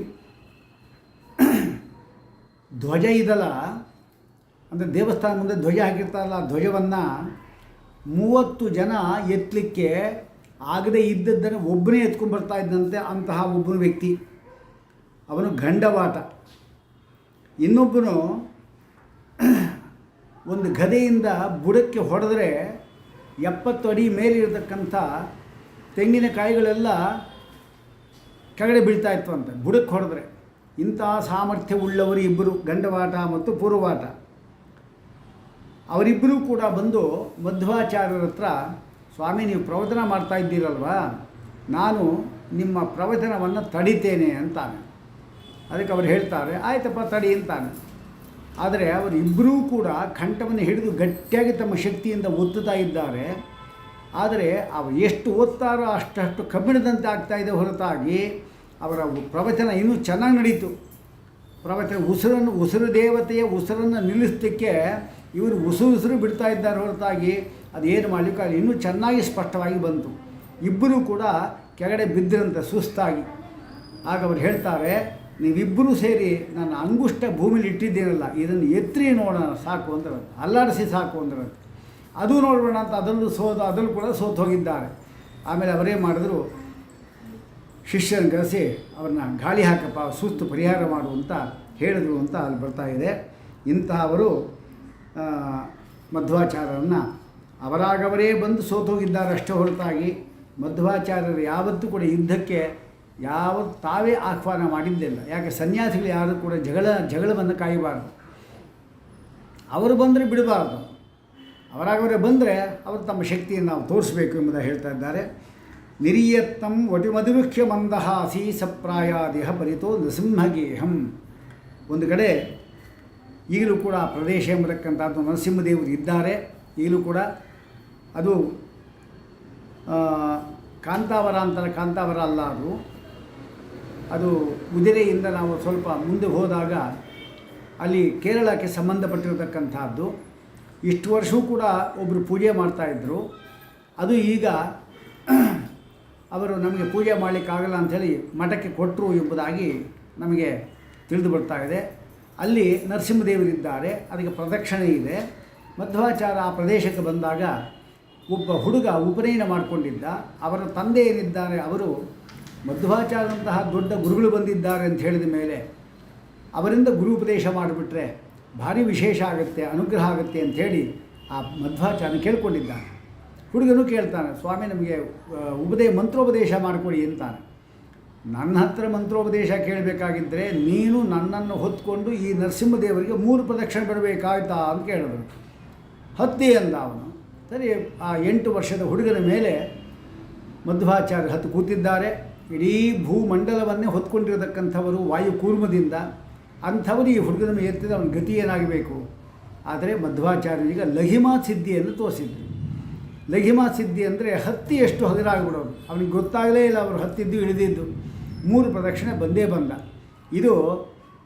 ಧ್ವಜ ಇದಲ್ಲ, ಅಂದರೆ ದೇವಸ್ಥಾನ ಮುಂದೆ ಧ್ವಜ ಹಾಕಿರ್ತಾರಲ್ಲ, ಆ ಧ್ವಜವನ್ನು 30 ಜನ ಎತ್ತಲಿಕ್ಕೆ ಆಗದೇ ಇದ್ದದ್ದನ್ನು ಒಬ್ಬನೇ ಎತ್ಕೊಂಡ್ಬರ್ತಾ ಇದ್ದಂತೆ. ಅಂತಹ ಒಬ್ಬನ ವ್ಯಕ್ತಿ ಅವನು ಗಂಡವಾಟ. ಇನ್ನೊಬ್ಬನು ಒಂದು ಗದೆಯಿಂದ ಬುಡಕ್ಕೆ ಹೊಡೆದ್ರೆ 70 ಅಡಿ ಮೇಲಿರತಕ್ಕಂಥ ತೆಂಗಿನಕಾಯಿಗಳೆಲ್ಲ ಕೆಳಗಡೆ ಬೀಳ್ತಾ ಇತ್ತು ಅಂತ, ಬುಡಕ್ಕೆ ಹೊಡೆದ್ರೆ. ಇಂತಹ ಸಾಮರ್ಥ್ಯವುಳ್ಳವರು ಇಬ್ಬರು, ಗಂಡವಾಟ ಮತ್ತು ಪೂರ್ವವಾಟ. ಅವರಿಬ್ಬರೂ ಕೂಡ ಬಂದು ಮಧ್ವಾಚಾರ್ಯರ ಹತ್ರ, ಸ್ವಾಮಿ ನೀವು ಪ್ರವಚನ ಮಾಡ್ತಾ ಇದ್ದೀರಲ್ವ, ನಾನು ನಿಮ್ಮ ಪ್ರವಚನವನ್ನು ತಡಿತೇನೆ ಅಂತಾನೆ. ಅದಕ್ಕೆ ಅವರು ಹೇಳ್ತಾರೆ, ಆಯ್ತಪ್ಪ ತಡಿ ಅಂತಾನೆ. ಆದರೆ ಅವರಿಬ್ಬರೂ ಕೂಡ ಕಂಠವನ್ನು ಹಿಡಿದು ಗಟ್ಟಿಯಾಗಿ ತಮ್ಮ ಶಕ್ತಿಯಿಂದ ಒತ್ತುತ್ತಾ ಇದ್ದಾರೆ. ಆದರೆ ಅವರು ಎಷ್ಟು ಓದ್ತಾರೋ ಅಷ್ಟು ಕಬ್ಬಿಣದಂತೆ ಆಗ್ತಾಯಿದೆ ಹೊರತಾಗಿ ಅವರ ಪ್ರವಚನ ಇನ್ನೂ ಚೆನ್ನಾಗಿ ನಡೀತು. ಪ್ರವಚನ ಉಸಿರು ದೇವತೆಯ ಉಸಿರನ್ನು ನಿಲ್ಲಿಸಲಿಕ್ಕೆ ಇವರು ಉಸಿರು ಬಿಡ್ತಾ ಇದ್ದಾರೆ ಹೊರತಾಗಿ ಅದೇನು ಮಾಡಲಿಕ್ಕೆ ಅದು ಇನ್ನೂ ಚೆನ್ನಾಗಿ ಸ್ಪಷ್ಟವಾಗಿ ಬಂತು. ಇಬ್ಬರೂ ಕೂಡ ಕೆಳಗಡೆ ಬಿದ್ದರಂತೆ ಸುಸ್ತಾಗಿ. ಆಗ ಅವರು ಹೇಳ್ತಾರೆ, ನೀವಿಬ್ಬರೂ ಸೇರಿ ನನ್ನ ಅಂಗುಷ್ಟ ಭೂಮಿಲಿ ಇಟ್ಟಿದ್ದೀನಲ್ಲ, ಇದನ್ನು ಎತ್ತಿ ನೋಡೋಣ ಸಾಕು ಅಂದ್ರೆ, ಅಲ್ಲಾಡಿಸಿ ಸಾಕು ಅಂದ್ರೆ. ಅದು ನೋಡೋಣ ಅಂತ ಅದರಲ್ಲೂ ಕೂಡ ಸೋತು ಹೋಗಿದ್ದಾರೆ. ಆಮೇಲೆ ಅವರೇ ಮಾಡಿದ್ರು, ಶಿಷ್ಯನ ಕರೆಸಿ ಅವ್ರನ್ನ ಗಾಳಿ ಹಾಕಪ್ಪ, ಸುಸ್ತು ಪರಿಹಾರ ಮಾಡು ಅಂತ ಹೇಳಿದ್ರು ಅಂತ ಅಲ್ಲಿ ಬರ್ತಾ ಇದೆ. ಇಂತಹವರು ಮಧ್ವಾಚಾರ್ಯರನ್ನು ಅವರಾಗವರೇ ಬಂದು ಸೋತೋಗಿದ್ದಾರೆ ಅಷ್ಟೇ ಹೊರತಾಗಿ ಮಧ್ವಾಚಾರ್ಯರು ಯಾವತ್ತೂ ಕೂಡ ಯುದ್ಧಕ್ಕೆ ತಾವೇ ಆಹ್ವಾನ ಮಾಡಿದ್ದಿಲ್ಲ. ಯಾಕೆ ಸನ್ಯಾಸಿಗಳು ಯಾರು ಕೂಡ ಜಗಳವನ್ನು ಕಾಯಬಾರ್ದು. ಅವರು ಬಂದರೆ ಬಿಡಬಾರ್ದು. ಅವರಾಗವರೇ ಬಂದರೆ ಅವರು ತಮ್ಮ ಶಕ್ತಿಯನ್ನು ನಾವು ತೋರಿಸಬೇಕು ಎಂಬುದಾಗಿ ಹೇಳ್ತಾ ಇದ್ದಾರೆ. ನಿರೀಯತ್ತಂ ವಟಿಮಧುರುಖ್ಯ ಮಂದಹಾಸಿ ಸಪ್ರಾಯಾದೇಹ ಪರಿತೋ ನೃಸಿಂಹಗೇಹಂ. ಒಂದು ಕಡೆ ಈಗಲೂ ಕೂಡ ಪ್ರದೇಶ ಎಂಬತಕ್ಕಂಥದ್ದು ನರಸಿಂಹದೇವರು ಇದ್ದಾರೆ. ಈಗಲೂ ಕೂಡ ಅದು ಕಾಂತಾವರ ಅಂತಾರೆ, ಕಾಂತಾವರ ಅಲ್ಲ, ಅದು ಉಜಿರೆಯಿಂದ ನಾವು ಸ್ವಲ್ಪ ಮುಂದೆ ಹೋದಾಗ ಅಲ್ಲಿ ಕೇರಳಕ್ಕೆ ಸಂಬಂಧಪಟ್ಟಿರತಕ್ಕಂಥದ್ದು. ಇಷ್ಟು ವರ್ಷವೂ ಕೂಡ ಒಬ್ಬರು ಪೂಜೆ ಮಾಡ್ತಾಯಿದ್ರು. ಅದು ಈಗ ಅವರು ನಮಗೆ ಪೂಜೆ ಮಾಡಲಿಕ್ಕಾಗಲ್ಲ ಅಂಥೇಳಿ ಮಠಕ್ಕೆ ಕೊಟ್ಟರು ಎಂಬುದಾಗಿ ನಮಗೆ ತಿಳಿದು ಬರ್ತಾ ಇದೆ. ಅಲ್ಲಿ ನರಸಿಂಹದೇವರಿದ್ದಾರೆ, ಅದಕ್ಕೆ ಪ್ರದಕ್ಷಿಣೆ ಇದೆ. ಮಧ್ವಾಚಾರ್ಯ ಆ ಪ್ರದೇಶಕ್ಕೆ ಬಂದಾಗ ಒಬ್ಬ ಹುಡುಗ ಉಪನಯನ ಮಾಡಿಕೊಂಡಿದ್ದ. ಅವರ ತಂದೆ ಏನಿದ್ದಾರೆ, ಅವರು ಮಧ್ವಾಚಾರ್ಯಂತಹ ದೊಡ್ಡ ಗುರುಗಳು ಬಂದಿದ್ದಾರೆ ಅಂತ ಹೇಳಿದ ಮೇಲೆ ಅವರಿಂದ ಗುರುಪದೇಶ ಮಾಡಿಬಿಟ್ರೆ ಭಾರಿ ವಿಶೇಷ ಆಗುತ್ತೆ, ಅನುಗ್ರಹ ಆಗುತ್ತೆ ಅಂಥೇಳಿ ಆ ಮಧ್ವಾಚಾರ್ಯ ಕೇಳ್ಕೊಂಡಿದ್ದಾನೆ. ಹುಡುಗನು ಕೇಳ್ತಾನೆ, ಸ್ವಾಮಿ ನಮಗೆ ಮಂತ್ರೋಪದೇಶ ಮಾಡಿಕೊಡಿ ಅಂತಾನೆ. ನನ್ನ ಹತ್ರ ಮಂತ್ರೋಪದೇಶ ಕೇಳಬೇಕಾಗಿದ್ದರೆ ನೀನು ನನ್ನನ್ನು ಹೊತ್ಕೊಂಡು ಈ ನರಸಿಂಹದೇವರಿಗೆ 3 ಪ್ರದಕ್ಷಿಣೆ ಬರಬೇಕಾಯ್ತಾ ಅಂತ ಕೇಳಿದ್ರು. ಹತ್ತಿ ಅಂದ ಅವನು. ಸರಿ, ಆ 8 ವರ್ಷದ ಹುಡುಗನ ಮೇಲೆ ಮಧ್ವಾಚಾರ್ಯ ಹತ್ತು ಕೂತಿದ್ದಾರೆ. ಇಡೀ ಭೂಮಂಡಲವನ್ನೇ ಹೊತ್ಕೊಂಡಿರತಕ್ಕಂಥವರು ವಾಯು ಕೂರ್ಮದಿಂದ. ಅಂಥವರು ಈ ಹುಡುಗನ ಎತ್ತಿದ ಅವನ ಗತಿ ಏನಾಗಬೇಕು. ಆದರೆ ಮಧ್ವಾಚಾರ್ಯರಿಗೆ ಲಘಿಮಾ ಸಿದ್ಧಿಯನ್ನು ತೋರಿಸಿದ್ರು. ಲಘಿಮಾ ಸಿದ್ಧಿ ಅಂದರೆ ಹತ್ತಿ ಎಷ್ಟು ಹಗರಾಗ್ಬಿಡೋದು, ಅವನಿಗೆ ಗೊತ್ತಾಗಲೇ ಇಲ್ಲ ಅವರು ಹತ್ತಿದ್ದು ಇಳಿದಿದ್ದು. 3 ಪ್ರದಕ್ಷಿಣೆ ಬಂದೇ ಬಂದ.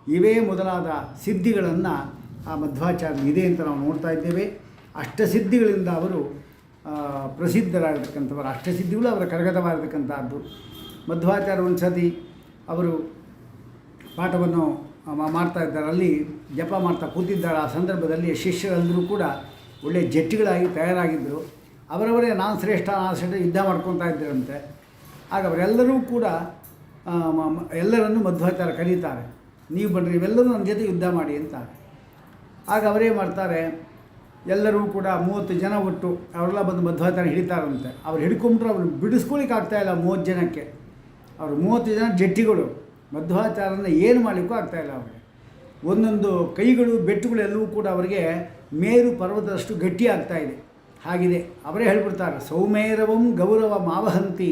ಇವೇ ಮೊದಲಾದ ಸಿದ್ಧಿಗಳನ್ನು ಆ ಮಧ್ವಾಚಾರ್ಯ ಇದೆ ಅಂತ ನಾವು ನೋಡ್ತಾ ಇದ್ದೇವೆ. ಅಷ್ಟಸಿದ್ಧಿಗಳಿಂದ ಅವರು ಪ್ರಸಿದ್ಧರಾಗಿರ್ತಕ್ಕಂಥವರು. ಅಷ್ಟಸಿದ್ಧಿಗಳು ಅವರ ಕರಗತವಾಗಿರ್ತಕ್ಕಂಥದ್ದು. ಮಧ್ವಾಚಾರ್ಯ ಒಂದು ಸತಿ ಅವರು ಪಾಠವನ್ನು ಮಾಡ್ತಾ ಇದ್ದಾರೆ, ಅಲ್ಲಿ ಜಪ ಮಾಡ್ತಾ ಕೂತಿದ್ದಾರೆ. ಆ ಸಂದರ್ಭದಲ್ಲಿ ಶಿಷ್ಯರೆಲ್ಲರೂ ಕೂಡ ಒಳ್ಳೆಯ ಜಟ್ಟಿಗಳಾಗಿ ತಯಾರಾಗಿದ್ದರು. ಅವರವರೇ ನಾನು ಶ್ರೇಷ್ಠ ಯುದ್ಧ ಮಾಡ್ಕೊತಾ ಇದ್ದರಂತೆ. ಆಗ ಅವರೆಲ್ಲರೂ ಕೂಡ ಎಲ್ಲರನ್ನೂ ಮಧ್ವಾಚಾರ್ಯ ಕರೀತಾರೆ, ನೀವು ಬನ್ನಿರಿ, ಇವೆಲ್ಲರೂ ನನ್ನ ಜೊತೆ ಯುದ್ಧ ಮಾಡಿ ಅಂತಾರೆ. ಆಗ ಅವರೇ ಮಾಡ್ತಾರೆ, ಎಲ್ಲರೂ ಕೂಡ 30 ಜನ ಒಟ್ಟು ಅವರೆಲ್ಲ ಬಂದು ಮಧ್ವಾಚಾರ್ಯ ಹಿಡಿತಾರಂತೆ. ಅವ್ರು ಹಿಡ್ಕೊಂಡ್ರೆ ಅವ್ರು ಬಿಡಿಸ್ಕೊಳ್ಳಿಕ್ಕೆ ಆಗ್ತಾಯಿಲ್ಲ 30 ಜನಕ್ಕೆ. ಅವರು 30 ಜನ ಜಟ್ಟಿಗಳು, ಮಧ್ವಾಚಾರ್ಯನ ಏನು ಮಾಡಲಿಕ್ಕೂ ಆಗ್ತಾಯಿಲ್ಲ ಅವರಿಗೆ. ಒಂದೊಂದು ಕೈಗಳು ಬೆಟ್ಟುಗಳು ಎಲ್ಲವೂ ಕೂಡ ಅವರಿಗೆ ಮೇರು ಪರ್ವತದಷ್ಟು ಗಟ್ಟಿ ಆಗ್ತಾಯಿದೆ. ಹಾಗಿದೆ ಅವರೇ ಹೇಳ್ಬಿಡ್ತಾರೆ, ಸೌಮೇರವಂ ಗೌರವ ಮಾವಹಂತಿ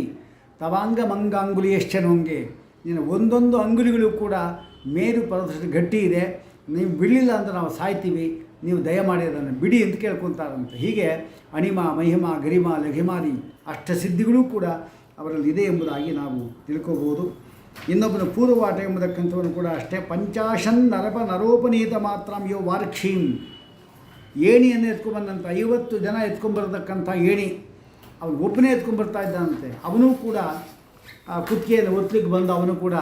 ತವಾಂಗ ಮಂಗಾಂಗುಲಿಯಶ್ಚನೋಂಗೆ. ನೀನು ಒಂದೊಂದು ಅಂಗುಲಿಗಳು ಕೂಡ ಮೇರು ಪರ್ವತದಷ್ಟು ಗಟ್ಟಿ ಇದೆ, ನೀವು ಬಿಡಲಿಲ್ಲ ಅಂತ ನಾವು ಸಾಯ್ತೀವಿ, ನೀವು ದಯಮಾಡಿ ಅದನ್ನು ಬಿಡಿ ಅಂತ ಕೇಳ್ಕೊತಾರಂತೆ. ಹೀಗೆ ಅಣಿಮ ಮಹಿಮ ಗರಿಮ ಲಘಿಮಾದಿ ಅಷ್ಟಸಿದ್ಧಿಗಳೂ ಕೂಡ ಅವರಲ್ಲಿ ಇದೆ ಎಂಬುದಾಗಿ ನಾವು ತಿಳ್ಕೋಬೋದು. ಇನ್ನೊಬ್ಬನ ಪೂರ್ವವಾಟ ಎಂಬುದಕ್ಕಂಥವನ್ನು ಕೂಡ ಅಷ್ಟೇ. ಪಂಚಾಶನ್ ನರಪ ನರೋಪನೀತ ಮಾತ್ರ ಯೋ ವಾರ್ಕ್ಷೀಂ. ಏಣಿಯನ್ನು ಎತ್ಕೊಂಡ್ಬಂದಂಥ 50 ಜನ ಎತ್ಕೊಂಡ್ಬರ್ತಕ್ಕಂಥ ಏಣಿ ಅವನು ಒಬ್ಬನೇ ಎತ್ಕೊಂಡ್ಬರ್ತಾ ಇದ್ದಾನಂತೆ. ಅವನು ಕೂಡ ಕುತ್ತಿಗೆಯನ್ನು ಒತ್ತಲಿಕ್ಕೆ ಬಂದು ಅವನು ಕೂಡ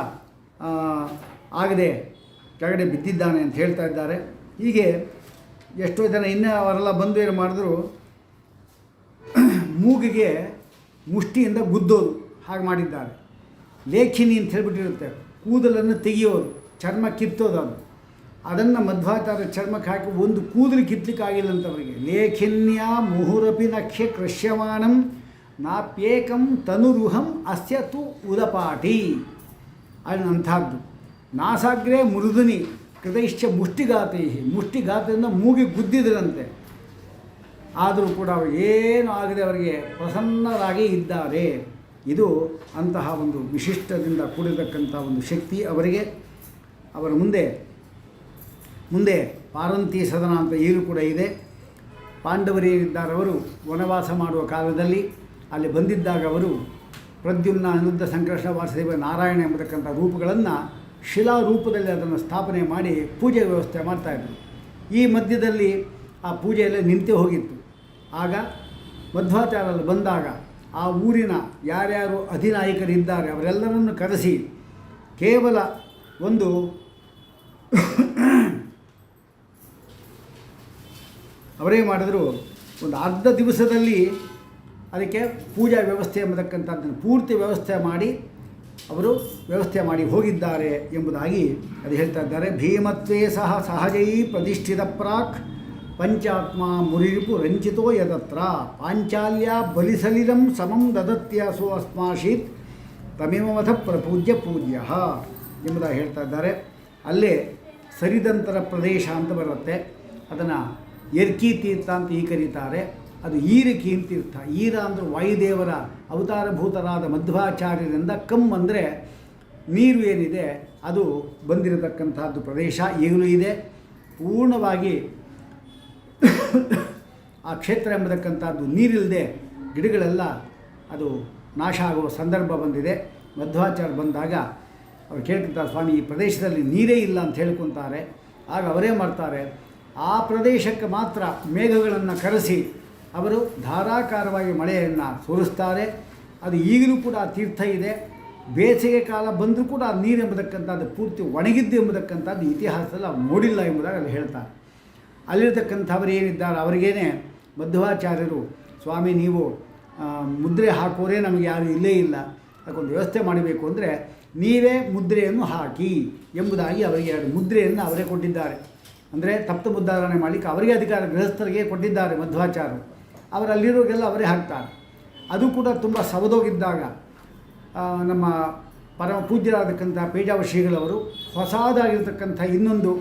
ಆಗದೆ ಕೆಳಗಡೆ ಬಿದ್ದಿದ್ದಾನೆ ಅಂತ ಹೇಳ್ತಾ ಇದ್ದಾರೆ. ಹೀಗೆ ಎಷ್ಟೋ ಜನ ಇನ್ನೂ ಅವರೆಲ್ಲ ಬಂದು ಏನು ಮಾಡಿದ್ರು, ಮೂಗಿಗೆ ಮುಷ್ಟಿಯಿಂದ ಗುದ್ದೋದು ಹಾಗೆ ಮಾಡಿದ್ದಾರೆ. ಲೇಖಿನಿ ಅಂತ ಹೇಳ್ಬಿಟ್ಟಿರುತ್ತೆ, ಕೂದಲನ್ನು ತೆಗೆಯೋದು, ಚರ್ಮ ಕಿತ್ತೋದು. ಅದನ್ನು ಮಧ್ವಾಚಾರ್ಯ ಚರ್ಮಕ್ಕೆ ಹಾಕಿ ಒಂದು ಕೂದಲು ಕಿತ್ತಲಿಕ್ಕಾಗಿಲ್ಲಂತವರಿಗೆ. ಲೇಖಿನ್ಯ ಮುಹುರಪಿ ನಕ್ಷೆ ಕೃಷ್ಯಮಾಣಂ ನಾಪ್ಯೇಕಂ ತನುರುಹಂ ಅಸ್ಯ ತು ಉದಪಾಟಿ. ಅಂಥದ್ದು. ನಾಸಾಗ್ರೆ ಮೃದುನಿ ಕೃತೈಶ್ಚ ಮುಷ್ಟಿಗಾತೈ. ಮುಷ್ಟಿಗಾತದಿಂದ ಮೂಗಿ ಗುದ್ದಿದರಂತೆ. ಆದರೂ ಕೂಡ ಅವರು ಏನೂ ಆಗದೆ ಅವರಿಗೆ ಪ್ರಸನ್ನರಾಗಿ ಇದ್ದಾರೆ. ಇದು ಅಂತಹ ಒಂದು ವಿಶಿಷ್ಟದಿಂದ ಕೂಡಿರತಕ್ಕಂಥ ಒಂದು ಶಕ್ತಿ ಅವರಿಗೆ. ಅವರ ಮುಂದೆ ಪಾರಂತಿ ಸದನ ಅಂತ ಈಗಲೂ ಕೂಡ ಇದೆ. ಪಾಂಡವರೇನಿದ್ದಾರೆ ಅವರು ವನವಾಸ ಮಾಡುವ ಕಾಲದಲ್ಲಿ ಅಲ್ಲಿ ಬಂದಿದ್ದಾಗ ಅವರು ಪ್ರದ್ಯುಮ್ನ ಅನಿರುದ್ಧ ಸಂಕರ್ಷಣ ವಾಸುದೇವ ನಾರಾಯಣ ಎಂಬತಕ್ಕಂಥ ರೂಪಗಳನ್ನು ಶಿಲಾ ರೂಪದಲ್ಲಿ ಅದನ್ನು ಸ್ಥಾಪನೆ ಮಾಡಿ ಪೂಜೆ ವ್ಯವಸ್ಥೆ ಮಾಡ್ತಾಯಿದ್ರು. ಈ ಮಧ್ಯದಲ್ಲಿ ಆ ಪೂಜೆಯಲ್ಲೇ ನಿಂತೇ ಹೋಗಿತ್ತು. ಆಗ ಮಧ್ವಾಚಾರ್ಯರು ಬಂದಾಗ ಆ ಊರಿನ ಯಾರ್ಯಾರು ಅಧಿನಾಯಕರಿದ್ದಾರೆ ಅವರೆಲ್ಲರನ್ನು ಕರೆಸಿ ಕೇವಲ ಒಂದು ಅವರೇ ಮಾಡಿದ್ರು, ಒಂದು ಅರ್ಧ ದಿವಸದಲ್ಲಿ ಅದಕ್ಕೆ ಪೂಜಾ ವ್ಯವಸ್ಥೆ ಎಂಬತಕ್ಕಂಥದ್ದನ್ನು ಪೂರ್ತಿ ವ್ಯವಸ್ಥೆ ಮಾಡಿ ಹೋಗಿದ್ದಾರೆ ಎಂಬುದಾಗಿ ಅದು ಹೇಳ್ತಾ ಇದ್ದಾರೆ. ಭೀಮತ್ವೇ ಸಹ ಸಹಜೈ ಪ್ರತಿಷ್ಠಿತ ಪ್ರಾಕ್ ಪಂಚಾತ್ಮ ಮುರಿರಿಪು ರಂಚಿತೋ ಯದತ್ರ ಪಾಂಚಾಲ್ಯ ಬಲಿಸಲಿರಂ ಸಮಂ ದದತ್ಯಾಸೋ ಅಸ್ಮಾಶೀತ್ ತಮೇಮವಥ ಪ್ರಪೂಜ್ಯ ಪೂಜ್ಯ ಎಂಬುದಾಗಿ ಹೇಳ್ತಾ ಇದ್ದಾರೆ. ಅಲ್ಲೇ ಸರಿದಂತರ ಪ್ರದೇಶ ಅಂತ ಬರುತ್ತೆ, ಅದನ್ನು ಎರ್ಕಿ ತೀರ್ಥ ಅಂತ ಕರೀತಾರೆ. ಅದು ಈರಕಿ ತೀರ್ಥ. ಈರ ಅಂದರೆ ವಾಯುದೇವರ ಅವತಾರಭೂತರಾದ ಮಧ್ವಾಚಾರ್ಯರಿಂದ ಕಮ್ ಅಂದರೆ ನೀರು ಏನಿದೆ ಅದು ಬಂದಿರತಕ್ಕಂಥದ್ದು ಪ್ರದೇಶ ಈಗಲೂ ಇದೆ. ಪೂರ್ಣವಾಗಿ ಆ ಕ್ಷೇತ್ರ ಎಂಬತಕ್ಕಂಥದ್ದು ನೀರಿಲ್ಲದೆ ಗಿಡಗಳೆಲ್ಲ ಅದು ನಾಶ ಆಗುವ ಸಂದರ್ಭ ಬಂದಿದೆ. ಮಧ್ವಾಚಾರ್ಯ ಬಂದಾಗ ಅವ್ರು ಕೇಳ್ಕೊತಾರೆ, ಸ್ವಾಮಿ ಈ ಪ್ರದೇಶದಲ್ಲಿ ನೀರೇ ಇಲ್ಲ ಅಂತ ಹೇಳ್ಕೊತಾರೆ. ಆಗ ಅವರೇ ಮಾಡ್ತಾರೆ, ಆ ಪ್ರದೇಶಕ್ಕೆ ಮಾತ್ರ ಮೇಘಗಳನ್ನು ಕರೆಸಿ ಅವರು ಧಾರಾಕಾರವಾಗಿ ಮಳೆಯನ್ನು ಸುರಿಸ್ತಾರೆ. ಅದು ಈಗಲೂ ಕೂಡ ಆ ತೀರ್ಥ ಇದೆ. ಬೇಸಿಗೆ ಕಾಲ ಬಂದರೂ ಕೂಡ ಆ ನೀರು ಎಂಬತಕ್ಕಂಥದ್ದು ಪೂರ್ತಿ ಒಣಗಿದ್ದು ಎಂಬತಕ್ಕಂಥದ್ದು ಇತಿಹಾಸದಲ್ಲಿ ಅವ್ರು ನೋಡಿಲ್ಲ ಎಂಬುದಾಗಿ ಅಲ್ಲಿ ಹೇಳ್ತಾರೆ. ಅಲ್ಲಿರ್ತಕ್ಕಂಥವ್ರು ಏನಿದ್ದಾರೆ ಅವರಿಗೇನೆ ಮಧ್ವಾಚಾರ್ಯರು, ಸ್ವಾಮಿ ನೀವು ಮುದ್ರೆ ಹಾಕೋರೇ ನಮಗೆ ಯಾರು ಇಲ್ಲೇ ಇಲ್ಲ, ಅದಕ್ಕೊಂದು ವ್ಯವಸ್ಥೆ ಮಾಡಬೇಕು ಅಂದರೆ ನೀವೇ ಮುದ್ರೆಯನ್ನು ಹಾಕಿ ಎಂಬುದಾಗಿ ಅವರಿಗೆ 2 ಮುದ್ರೆಯನ್ನು ಅವರೇ ಕೊಟ್ಟಿದ್ದಾರೆ. ಅಂದರೆ ತಪ್ತ ಮುದ್ಧಾರಣೆ ಮಾಡಲಿಕ್ಕೆ ಅವರಿಗೆ ಅಧಿಕಾರ ಗೃಹಸ್ಥರಿಗೆ ಕೊಟ್ಟಿದ್ದಾರೆ ಮಧ್ವಾಚಾರ್ಯರು. ಅವರಲ್ಲಿರೋರಿಗೆಲ್ಲ ಅವರೇ ಹಾಕ್ತಾರೆ. ಅದು ಕೂಡ ತುಂಬ ಸವದೋಗಿದ್ದಾಗ ನಮ್ಮ ಪರಮ ಪೂಜ್ಯರಾಗತಕ್ಕಂಥ ಪೇಜಾವ ಶ್ರೀಗಳವರು ಹೊಸದಾಗಿರ್ತಕ್ಕಂಥ ಇನ್ನೊಂದು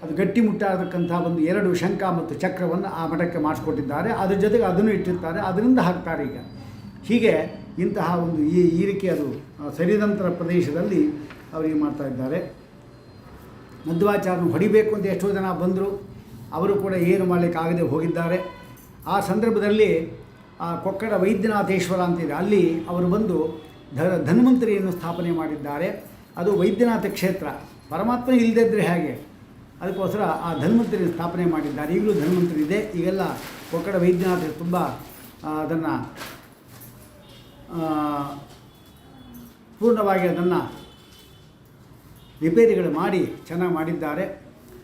ಅದು ಗಟ್ಟಿಮುಟ್ಟಾಗತಕ್ಕಂಥ ಒಂದು 2 ಶಂಖ ಮತ್ತು ಚಕ್ರವನ್ನು ಆ ಮಠಕ್ಕೆ ಮಾಡಿಸ್ಕೊಟ್ಟಿದ್ದಾರೆ. ಅದ್ರ ಜೊತೆಗೆ ಅದನ್ನು ಇಟ್ಟಿರ್ತಾರೆ, ಅದರಿಂದ ಹಾಕ್ತಾರೆ. ಈಗ ಹೀಗೆ ಇಂತಹ ಒಂದು ಈ ರೀತಿ ಅದು ಸರಿದಂತರ ಪ್ರದೇಶದಲ್ಲಿ ಅವರಿಗೆ ಮಾಡ್ತಾ ಇದ್ದಾರೆ. ಮಧ್ವಾಚಾರ್ಯನು ಹೊಡಿಬೇಕು ಅಂತ ಎಷ್ಟೋ ಜನ ಬಂದರು, ಅವರು ಕೂಡ ಏನು ಮಾಡಲಿಕ್ಕೆ ಆಗದೆ ಹೋಗಿದ್ದಾರೆ. ಆ ಸಂದರ್ಭದಲ್ಲಿ ಕೊಕ್ಕಡ ವೈದ್ಯನಾಥೇಶ್ವರ ಅಂತಿದೆ, ಅಲ್ಲಿ ಅವರು ಬಂದು ಧನ್ವಂತರಿಯನ್ನು ಸ್ಥಾಪನೆ ಮಾಡಿದ್ದಾರೆ. ಅದು ವೈದ್ಯನಾಥ ಕ್ಷೇತ್ರ. ಪರಮಾತ್ಮ ಇಲ್ಲದಿದ್ದರೆ ಹೇಗೆ? ಅದಕ್ಕೋಸ್ಕರ ಆ ಧನ್ವಂತರಿ ಸ್ಥಾಪನೆ ಮಾಡಿದ್ದಾರೆ. ಈಗಲೂ ಧನ್ವಂತರಿ ಇದೆ. ಈಗೆಲ್ಲ ಕೊಕ್ಕಡ ವೈದ್ಯನಾಥರು ತುಂಬ ಅದನ್ನು ಪೂರ್ಣವಾಗಿ ಅದನ್ನು ರಿಪೇರಿಗಳು ಮಾಡಿ ಚೆನ್ನಾಗಿ ಮಾಡಿದ್ದಾರೆ.